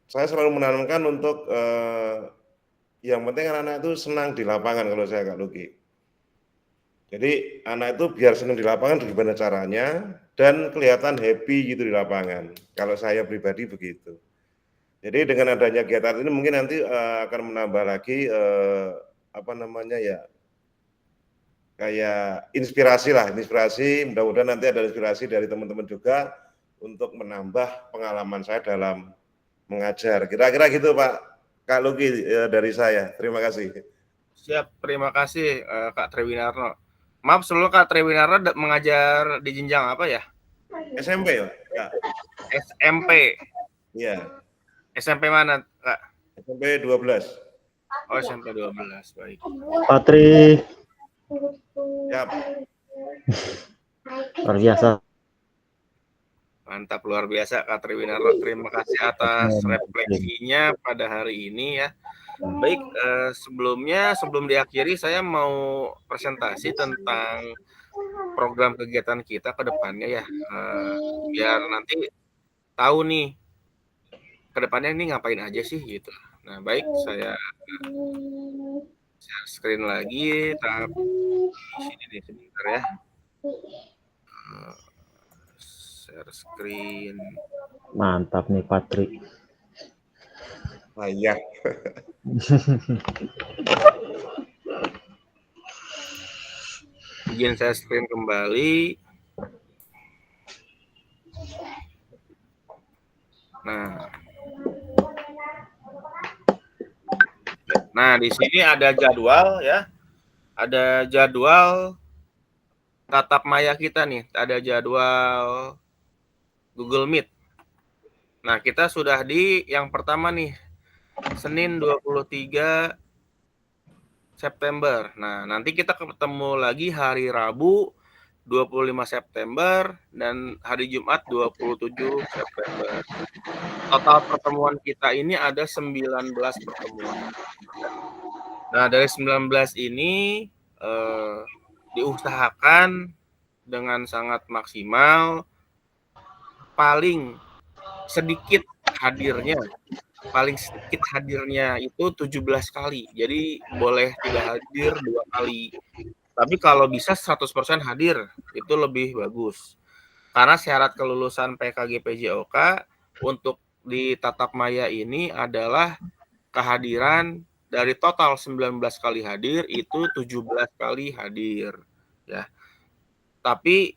saya selalu menanamkan untuk yang penting anak-anak itu senang di lapangan kalau saya Kak Luki. Jadi anak itu biar senang di lapangan gimana caranya dan kelihatan happy gitu di lapangan. Kalau saya pribadi begitu. Jadi dengan adanya kegiatan ini mungkin nanti akan menambah lagi apa namanya ya kayak inspirasi lah, inspirasi. Mudah-mudahan nanti ada inspirasi dari teman-teman juga untuk menambah pengalaman saya dalam mengajar. Kira-kira gitu Pak Kak Luki dari saya. Terima kasih. Siap, terima kasih Kak Triwinarno. Maaf, sebelum Kak Triwinarno mengajar di jenjang apa ya? SMP ya? SMP. Iya. SMP mana, Kak? SMP 12. Oh, SMP 12, baik. Patri. Siap. Luar biasa. Mantap, luar biasa Kak Triwinarno. Terima kasih atas refleksinya pada hari ini ya. Baik, sebelum diakhiri saya mau presentasi tentang program kegiatan kita ke depannya ya. Biar nanti tahu nih ke depannya ini ngapain aja sih gitu. Nah, baik, saya share screen lagi, tapi di sini nih sebentar ya. Share screen. Mantap nih Patri. Iya. Izin saya screen kembali. Nah, di sini ada jadwal ya. Ada jadwal tatap maya kita nih. Ada jadwal Google Meet. Nah, kita sudah di yang pertama nih. Senin 23 September. Nah, nanti kita ketemu lagi hari Rabu 25 September dan hari Jumat 27 September. Total pertemuan kita ini ada 19 pertemuan. Nah, dari 19 ini diusahakan dengan sangat maksimal paling sedikit hadirnya itu 17 kali. Jadi boleh tidak hadir 2 kali. Tapi kalau bisa 100% hadir, itu lebih bagus. Karena syarat kelulusan PKG PJOK untuk di tatap maya ini adalah kehadiran dari total 19 kali hadir itu 17 kali hadir ya. Tapi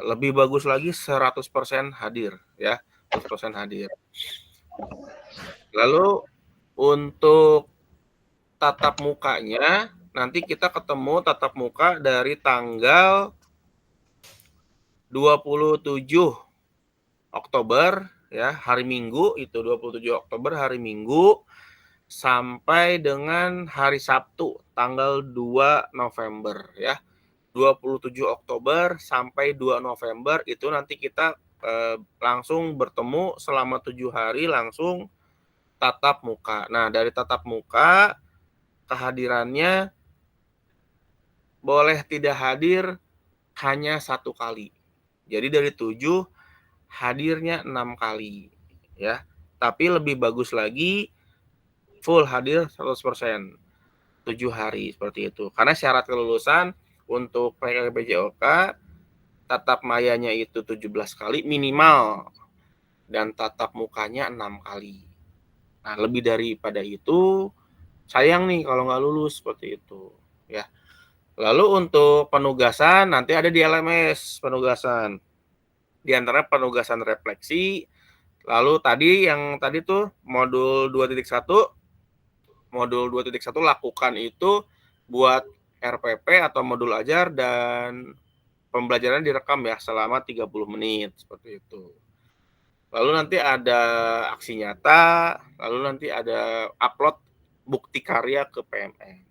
lebih bagus lagi 100% hadir ya, 100% hadir. Lalu untuk tatap mukanya nanti kita ketemu tatap muka dari tanggal 27 Oktober ya, hari Minggu itu 27 Oktober hari Minggu sampai dengan hari Sabtu tanggal 2 November ya. 27 Oktober sampai 2 November itu nanti kita langsung bertemu selama 7 hari langsung tatap muka. Nah, dari tatap muka kehadirannya boleh tidak hadir hanya 1 kali. Jadi dari 7 hadirnya 6 kali ya. Tapi lebih bagus lagi full hadir 100%. 7 hari seperti itu. Karena syarat kelulusan untuk PKG PJOK tatap mayanya itu 17 kali minimal dan tatap mukanya 6 kali. Nah, lebih daripada itu sayang nih kalau nggak lulus seperti itu ya. Lalu untuk penugasan nanti ada di LMS penugasan. Di antara penugasan refleksi, lalu yang tadi tuh modul 2.1 lakukan itu buat RPP atau modul ajar dan pembelajaran direkam ya selama 30 menit seperti itu. lalu nanti ada aksi nyata, lalu nanti ada upload bukti karya ke PMM.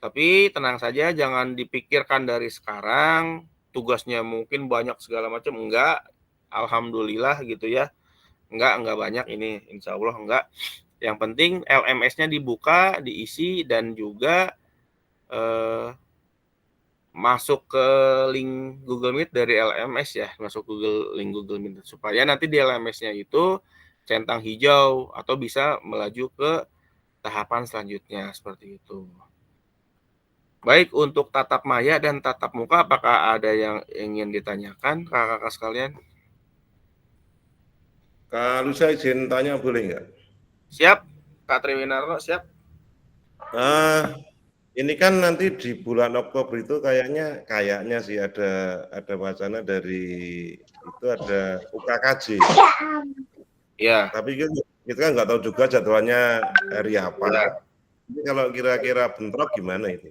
Tapi tenang saja, jangan dipikirkan dari sekarang, tugasnya mungkin banyak segala macam, enggak, alhamdulillah gitu ya, enggak banyak ini, insya Allah enggak. Yang penting LMS-nya dibuka, diisi, dan juga masuk ke link Google Meet dari LMS ya, masuk link Google Meet supaya nanti di LMS-nya itu centang hijau atau bisa melaju ke tahapan selanjutnya seperti itu. Baik, untuk tatap maya dan tatap muka apakah ada yang ingin ditanyakan kakak-kakak sekalian? Kalau saya izin tanya boleh nggak? Siap, Kak Triwinarno siap? Ini kan nanti di bulan Oktober itu kayaknya sih ada wacana dari itu ada UKKJ. Ya. Tapi kita kan nggak tahu juga jadwalnya hari apa. Ya. Ini kalau kira-kira bentrok gimana itu?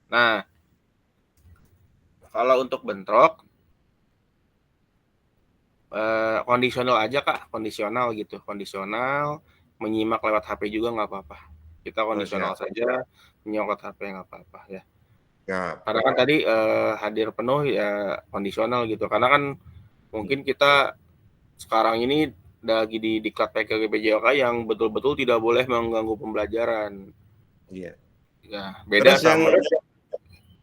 Nah, kalau untuk bentrok kondisional aja Kak, kondisional gitu, kondisional, menyimak lewat HP juga nggak apa-apa. Kita kondisional saja, menyimak lewat HP nggak apa-apa ya. Karena kan tadi hadir penuh ya kondisional gitu, karena kan mungkin kita sekarang ini lagi di diklat PKG-PJOK yang betul-betul tidak boleh mengganggu pembelajaran. Iya. Ya, beda sama.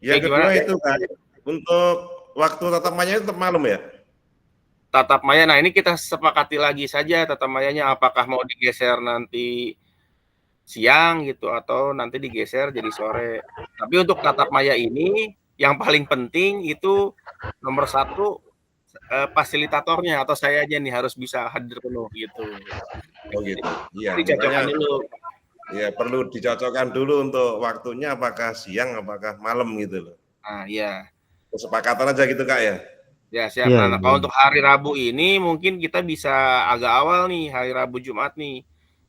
Yang kedua itu kan, untuk waktu tatap maya tetap malam ya? Tatap maya, nah ini kita sepakati lagi saja tatap mayanya apakah mau digeser nanti siang gitu atau nanti digeser jadi sore. Tapi untuk tatap maya ini yang paling penting itu nomor 1 fasilitatornya atau saya aja nih harus bisa hadir penuh gitu. Oh gitu. Iya. Dicocokkan dulu. Ya perlu dicocokkan dulu untuk waktunya apakah siang apakah malam gitu loh. Nah iya. Kesepakatan aja gitu Kak ya. Ya siap. Nah, kalau untuk hari Rabu ini mungkin kita bisa agak awal nih, hari Rabu Jumat nih.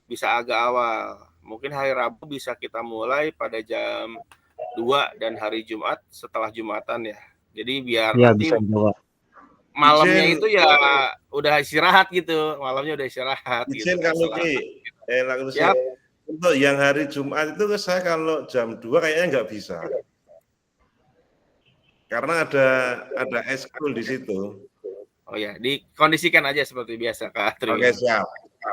Bisa agak awal. Mungkin hari Rabu bisa kita mulai pada jam 2 dan hari Jumat setelah Jumatan ya. Jadi biar nanti malamnya itu ya udah istirahat gitu. Malamnya udah istirahat izin gitu. Siap. Untuk yang hari Jumat itu saya kalau jam 2 kayaknya nggak bisa. Karena ada eskul di situ. Oh ya, dikondisikan aja seperti biasa Kak Tri. Oke, siap.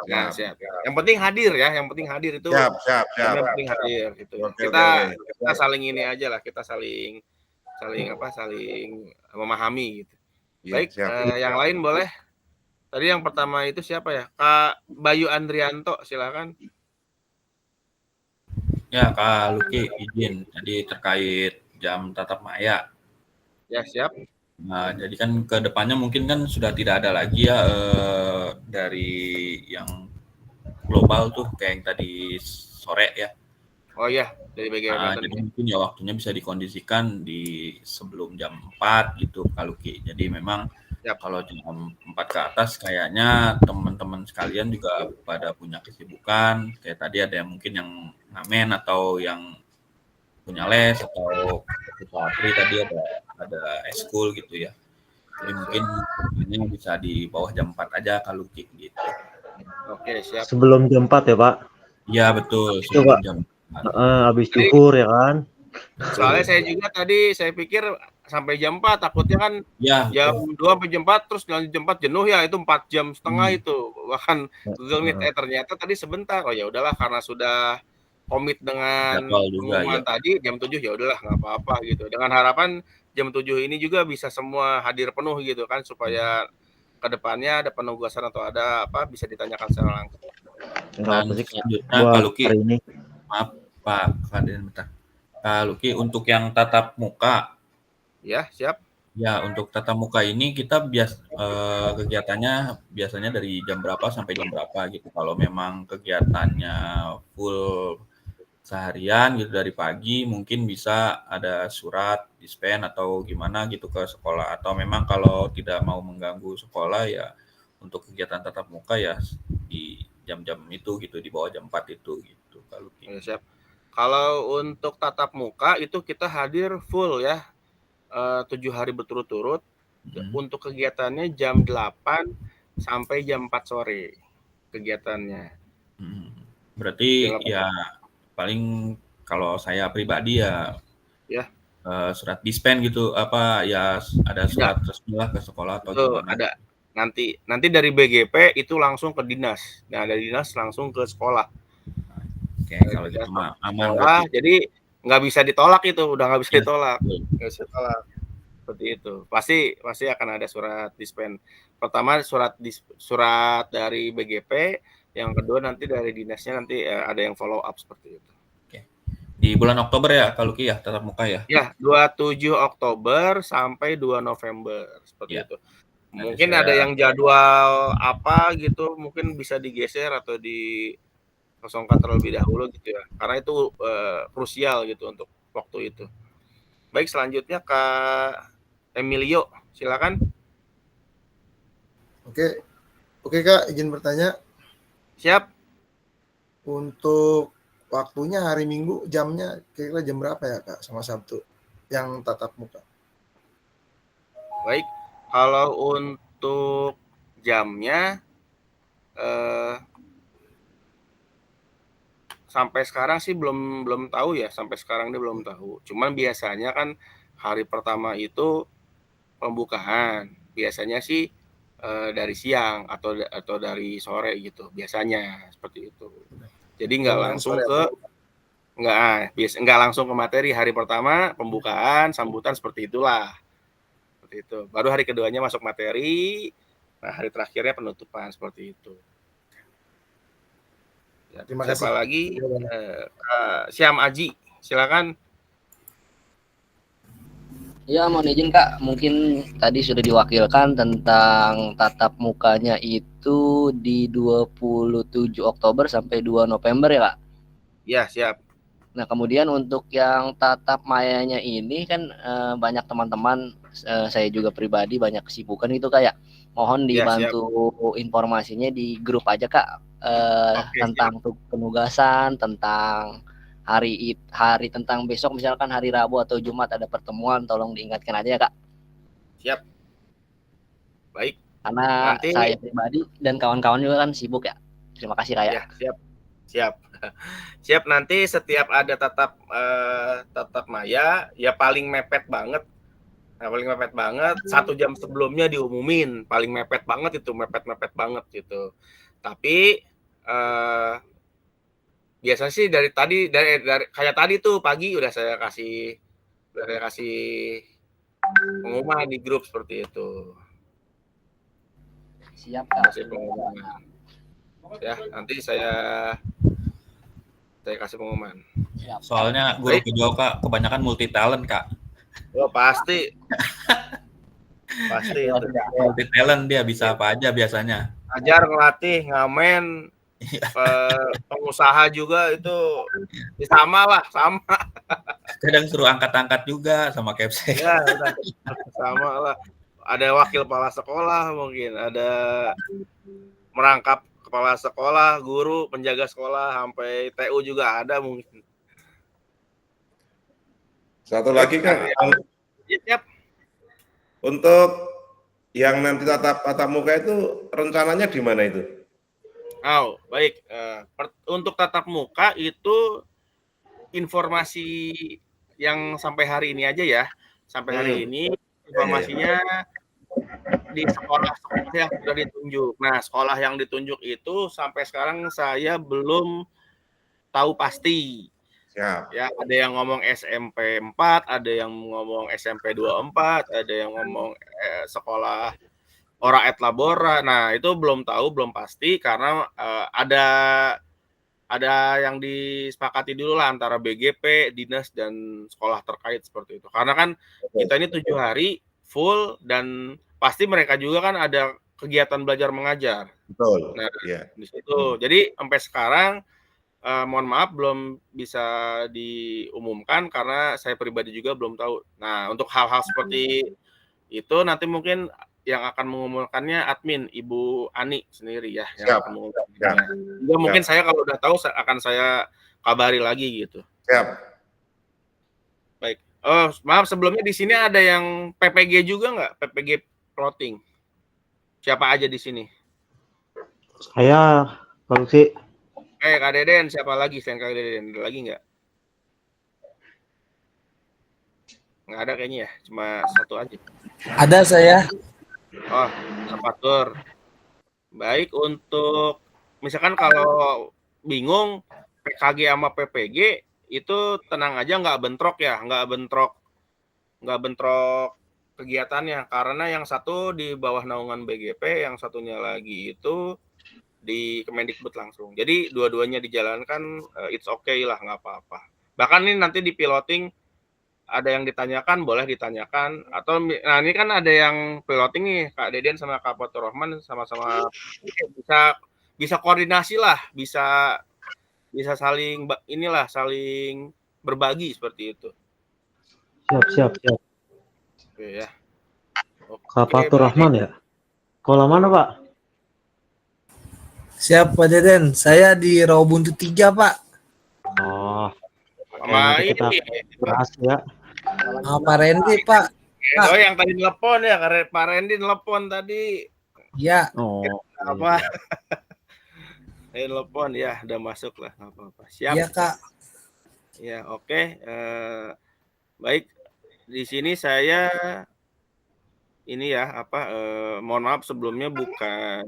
Nah, siap. Yang penting hadir ya, yang penting hadir itu. Siap. Yang penting hadir gitu. Oke. Kita saling ini aja lah, kita saling memahami gitu. Baik, yang lain boleh. Tadi yang pertama itu siapa ya? Kak Bayu Andrianto, silakan. Ya, Kak Luki izin. Jadi terkait jam tatap maya. Ya, siap. Nah, jadi kan ke depannya mungkin kan sudah tidak ada lagi ya dari yang global tuh kayak yang tadi sore ya. Oh iya, dari BGM jadi mungkin ya waktunya bisa dikondisikan di sebelum jam 4 gitu Kak Luki. Jadi memang kalau jam 4 ke atas kayaknya teman-teman sekalian juga pada punya kesibukan. Kayak tadi ada yang mungkin yang ngamen atau yang punya les atau tadi ada eskul gitu ya. Jadi mungkin ini bisa di bawah jam 4 aja kalau gitu. Oke, siap. Sebelum jam 4 ya, Pak? Iya, betul. Sebelum jam 4. Habis zuhur ya kan? Soalnya saya juga tadi saya pikir sampai jam 4 takutnya kan jam 2 sampai jam 4 terus jam 4 jenuh ya, itu 4 jam setengah itu. Bahkan Google Meet ternyata tadi sebentar. Oh ya udahlah karena sudah komit dengan pengumuman tadi jam 7 ya udahlah nggak apa-apa gitu. Dengan harapan jam 7 ini juga bisa semua hadir penuh gitu kan supaya kedepannya ada penugasan atau ada apa bisa ditanyakan secara langsung. Dan selanjutnya Kak Luki, maaf Pak Kaden bentar. Kak Luki untuk yang tatap muka. Ya, siap. Ya, untuk tatap muka ini kita kegiatannya biasanya dari jam berapa sampai jam berapa gitu. Kalau memang kegiatannya full seharian gitu dari pagi mungkin bisa ada surat dispen atau gimana gitu ke sekolah, atau memang kalau tidak mau mengganggu sekolah ya untuk kegiatan tatap muka ya di jam-jam itu gitu, di bawah jam 4 itu gitu. Kalau ya, siap. Kalau untuk tatap muka itu kita hadir full ya 7 hari berturut-turut. Untuk kegiatannya jam 8 sampai jam 4 sore kegiatannya. Berarti Tinggal ya paling kalau saya pribadi ya Ya. Surat dispen gitu apa ya ada surat resmi lah ke sekolah atau Itu gimana? ada nanti dari BGP itu langsung ke dinas. Nah, dari dinas langsung ke sekolah. Oke, kalau gitu mah aman Sekolah, berarti. jadi nggak bisa ditolak itu, udah nggak bisa Iya, ditolak. betul. Nggak bisa ditolak. Seperti itu. Pasti akan ada surat dispen. Pertama surat dari BGP, yang kedua nanti dari dinasnya nanti ada yang follow up seperti itu. Di bulan Oktober ya Kak Luki ya tatap muka ya? Ya, 27 Oktober sampai 2 November seperti Ya. itu. Nanti Mungkin saya ada yang jadwal apa gitu, mungkin bisa digeser atau dikosongkan terlebih dahulu gitu ya. Karena itu krusial gitu untuk waktu itu. Baik, selanjutnya Kak Emilio, silakan. Oke Kak, izin bertanya. Siap. Untuk waktunya hari Minggu jamnya kira-kira jam berapa ya Kak sama Sabtu yang tatap muka? Baik, kalau untuk jamnya sampai sekarang sih belum tahu ya, sampai sekarang dia belum tahu. Cuman biasanya kan hari pertama itu pembukaan. Biasanya sih dari siang atau dari sore gitu. Biasanya seperti itu. Jadi nggak langsung ke materi. Hari pertama pembukaan, sambutan seperti itulah. Seperti itu. Baru hari keduanya masuk materi. Nah, hari terakhirnya penutupan seperti itu. Ya, Terima siapa kasih. lagi? Syam Aji, silakan. Ya, mohon izin Kak, mungkin tadi sudah diwakilkan tentang tatap mukanya itu di 27 Oktober sampai 2 November ya Kak? Ya, siap. Nah, kemudian untuk yang tatap mayanya ini kan banyak teman-teman, saya juga pribadi banyak kesibukan gitu Kak ya. Mohon dibantu informasinya di grup aja Kak, tentang penugasan, tentang hari tentang besok misalkan hari Rabu atau Jumat ada pertemuan, tolong diingatkan aja ya Kak. Siap. Baik. Karena Nanti saya pribadi dan kawan-kawan juga kan sibuk ya. Terima kasih Kak ya. Siap. Nanti setiap ada tatap maya ya paling mepet banget. Nah, paling mepet banget 1 jam sebelumnya diumumin, paling mepet banget itu, mepet banget gitu. Tapi biasanya sih dari kayak tadi tuh pagi udah saya kasih pengumuman di grup seperti itu. Siap Kak. Kasih pengumuman. Ya, nanti saya kasih pengumuman. Soalnya guru kedua Kak kebanyakan multi talent Kak. Oh, pasti. Pasti itu. Multi talent dia bisa apa aja biasanya. Ajar, ngelatih, ngamen, pengusaha juga itu sama. Kadang suruh angkat-angkat juga sama Capsek. Ya, sama lah. Ada wakil kepala sekolah mungkin, ada merangkap kepala sekolah, guru, penjaga sekolah, sampai TU juga ada mungkin. Satu lagi Kak, Siap. Untuk yang nanti tatap muka itu rencananya di mana itu? Oh, baik. Untuk tatap muka itu informasi yang sampai hari ini aja ya. Sampai hari ini informasinya di sekolah yang sudah ditunjuk. Nah, sekolah yang ditunjuk itu sampai sekarang saya belum tahu pasti. Siap. Ya, ada yang ngomong SMP 4, ada yang ngomong SMP 24, ada yang ngomong sekolah Ora et Labora. Nah, itu belum tahu, belum pasti karena ada yang disepakati dulu lah antara BGP, dinas dan sekolah terkait seperti itu. Karena kan kita ini 7 hari full dan pasti mereka juga kan ada kegiatan belajar mengajar. Betul. Nah, di situ. Jadi sampai sekarang mohon maaf belum bisa diumumkan karena saya pribadi juga belum tahu. Nah, untuk hal-hal seperti itu nanti mungkin yang akan mengumumkannya admin Ibu Ani sendiri ya yang akan mengumumkannya. Juga mungkin saya kalau udah tahu akan saya kabari lagi gitu. Siap. Baik. Oh, maaf sebelumnya di sini ada yang PPG juga nggak? PPG plotting. Siapa aja di sini? Saya kalau sih Kak Deden, siapa lagi selain Kak Deden? Ada lagi nggak? Nggak ada kayaknya ya, cuma satu aja. Ada saya. Oh, Pak Tur. Baik, untuk misalkan kalau bingung PKG sama PPG itu tenang aja, nggak bentrok ya, nggak bentrok kegiatannya, karena yang satu di bawah naungan BGP, yang satunya lagi itu di Kemendikbud langsung. Jadi dua-duanya dijalankan, it's okay lah, nggak apa-apa. Bahkan ini nanti di piloting ada yang ditanyakan, boleh ditanyakan. Atau nah ini kan ada yang piloting nih, Kak Deden sama Kak Fatur Rahman sama-sama bisa koordinasi lah, bisa saling berbagi seperti itu. siap. Oke ya. Kak Fatur Rahman ya. Kalau mana Pak? Siap Pak Deden. Saya di Rawabuntu 3 Pak. Oh, Sama nanti kita ini. bahas ya. Pak Randy Pak. Oh yang tadi telepon ya, Pak Randy telepon tadi. Ya. Oh, Apa? Telepon ya, udah masuk lah, nggak apa-apa. Siap. Iya Kak. Ya oke. Baik, di sini saya ini ya mohon maaf sebelumnya bukan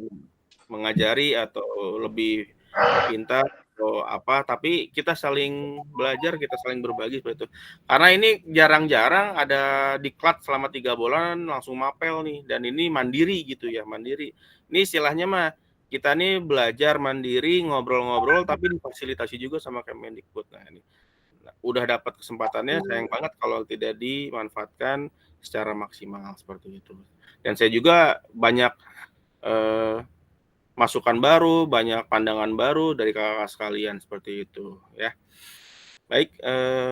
mengajari atau lebih pintar atau apa, tapi kita saling belajar, kita saling berbagi seperti itu. Karena ini jarang-jarang ada diklat selama 3 bulan langsung mapel nih, dan ini mandiri gitu ya, mandiri. Ini istilahnya mah kita nih belajar mandiri, ngobrol-ngobrol, tapi difasilitasi juga sama Kemendikbud. Nah ini udah dapat kesempatannya, sayang banget kalau tidak dimanfaatkan secara maksimal seperti itu. Dan saya juga banyak masukan baru, banyak pandangan baru dari kakak sekalian seperti itu ya. Baik,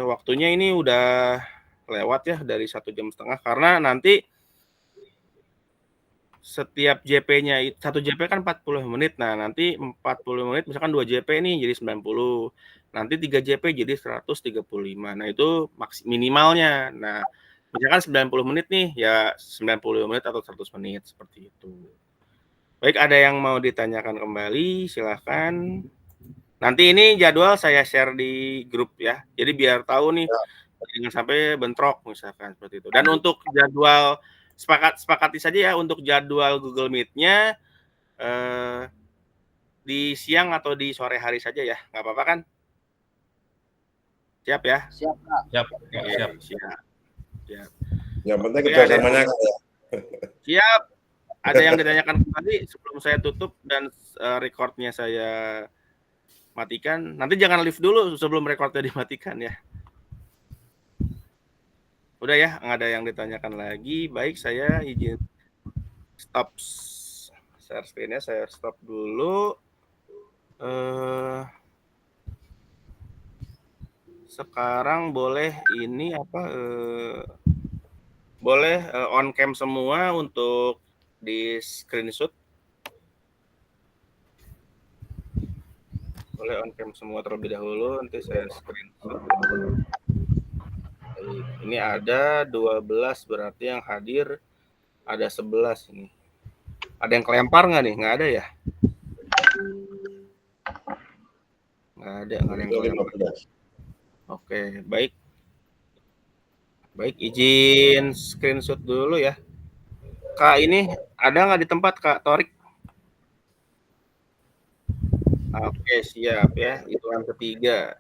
waktunya ini udah lewat ya dari 1,5 jam, karena nanti setiap JP-nya 1 JP kan 40 menit. Nah, nanti 40 menit misalkan 2 JP nih jadi 90. Nanti 3 JP jadi 135. Nah, itu minimalnya. Nah, misalkan 90 menit nih, ya 90 menit atau 100 menit seperti itu. Baik, ada yang mau ditanyakan kembali, silahkan. Nanti ini jadwal saya share di grup ya. Jadi biar tahu nih, jangan sampai bentrok misalkan seperti itu. Dan untuk jadwal sepakati saja ya untuk jadwal Google Meet-nya di siang atau di sore hari saja ya, nggak apa-apa kan? Siap ya? Siap Kak. Siap. Yang penting kerjasamanya. Siap. Ada yang ditanyakan kembali sebelum saya tutup dan recordnya saya matikan. Nanti jangan live dulu sebelum recordnya dimatikan ya. Udah ya, nggak ada yang ditanyakan lagi. Baik, saya izin stop share screen-nya, saya stop dulu. Sekarang boleh ini boleh on cam semua untuk di screenshot. Boleh on cam semua terlebih dahulu, nanti saya screenshot. Ini ada 12, berarti yang hadir ada 11 ini. Ada yang kelempar nggak nih? Nggak ada ya? Nggak ada yang kelempar. Oke, baik. Baik, izin screenshot dulu ya. Kak, ini ada nggak di tempat Kak Torik? Oke, siap ya. Hitungan ketiga.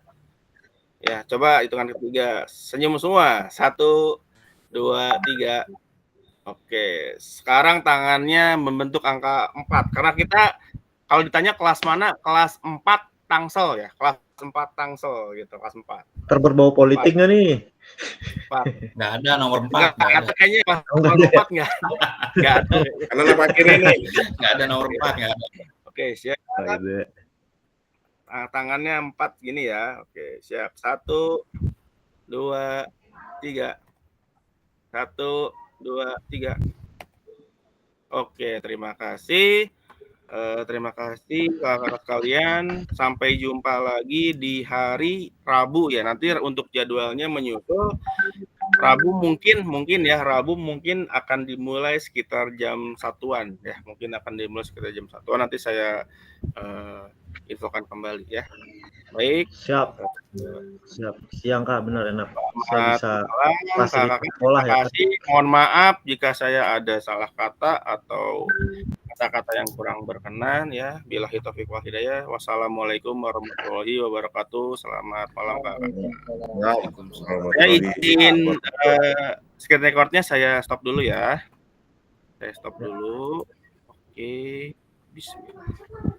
Ya, coba hitungan ketiga. Senyum semua. 1, 2, 3. Oke, sekarang tangannya membentuk angka 4. Karena kita kalau ditanya kelas mana, kelas 4 Tangsel ya. Kelas 4 Tangsel gitu, kelas 4. Berbau politik nggak nih? 4. Nggak ada nomor 4. Kayaknya nomor 4 nggak ada. Karena nama kiri nih. Nggak ada nomor 4. Nggak ada. Oke, siap. Tangannya 4 gini ya. Oke, siap. 1, 2, 3. 1, 2, 3. Oke, terima kasih. Terima kasih kakak kalian. Sampai jumpa lagi di hari Rabu ya. Nanti untuk jadwalnya menyusul Rabu mungkin akan dimulai sekitar jam 1-an ya. Mungkin akan dimulai sekitar jam 1-an. Nanti saya infokan kembali ya. Baik. Siap. Siang Kak, benar enak. Saya bisa Malam, fasilitas Kakak. sekolah Terima ya. kasih. Mohon maaf jika saya ada salah kata atau kata-kata yang kurang berkenan ya. Billahi taufiq wal hidayah. Wassalamualaikum warahmatullahi wabarakatuh. Selamat malam Kakak. Ya izin screen recordnya saya stop dulu ya. Saya stop dulu. Oke. Bismillah.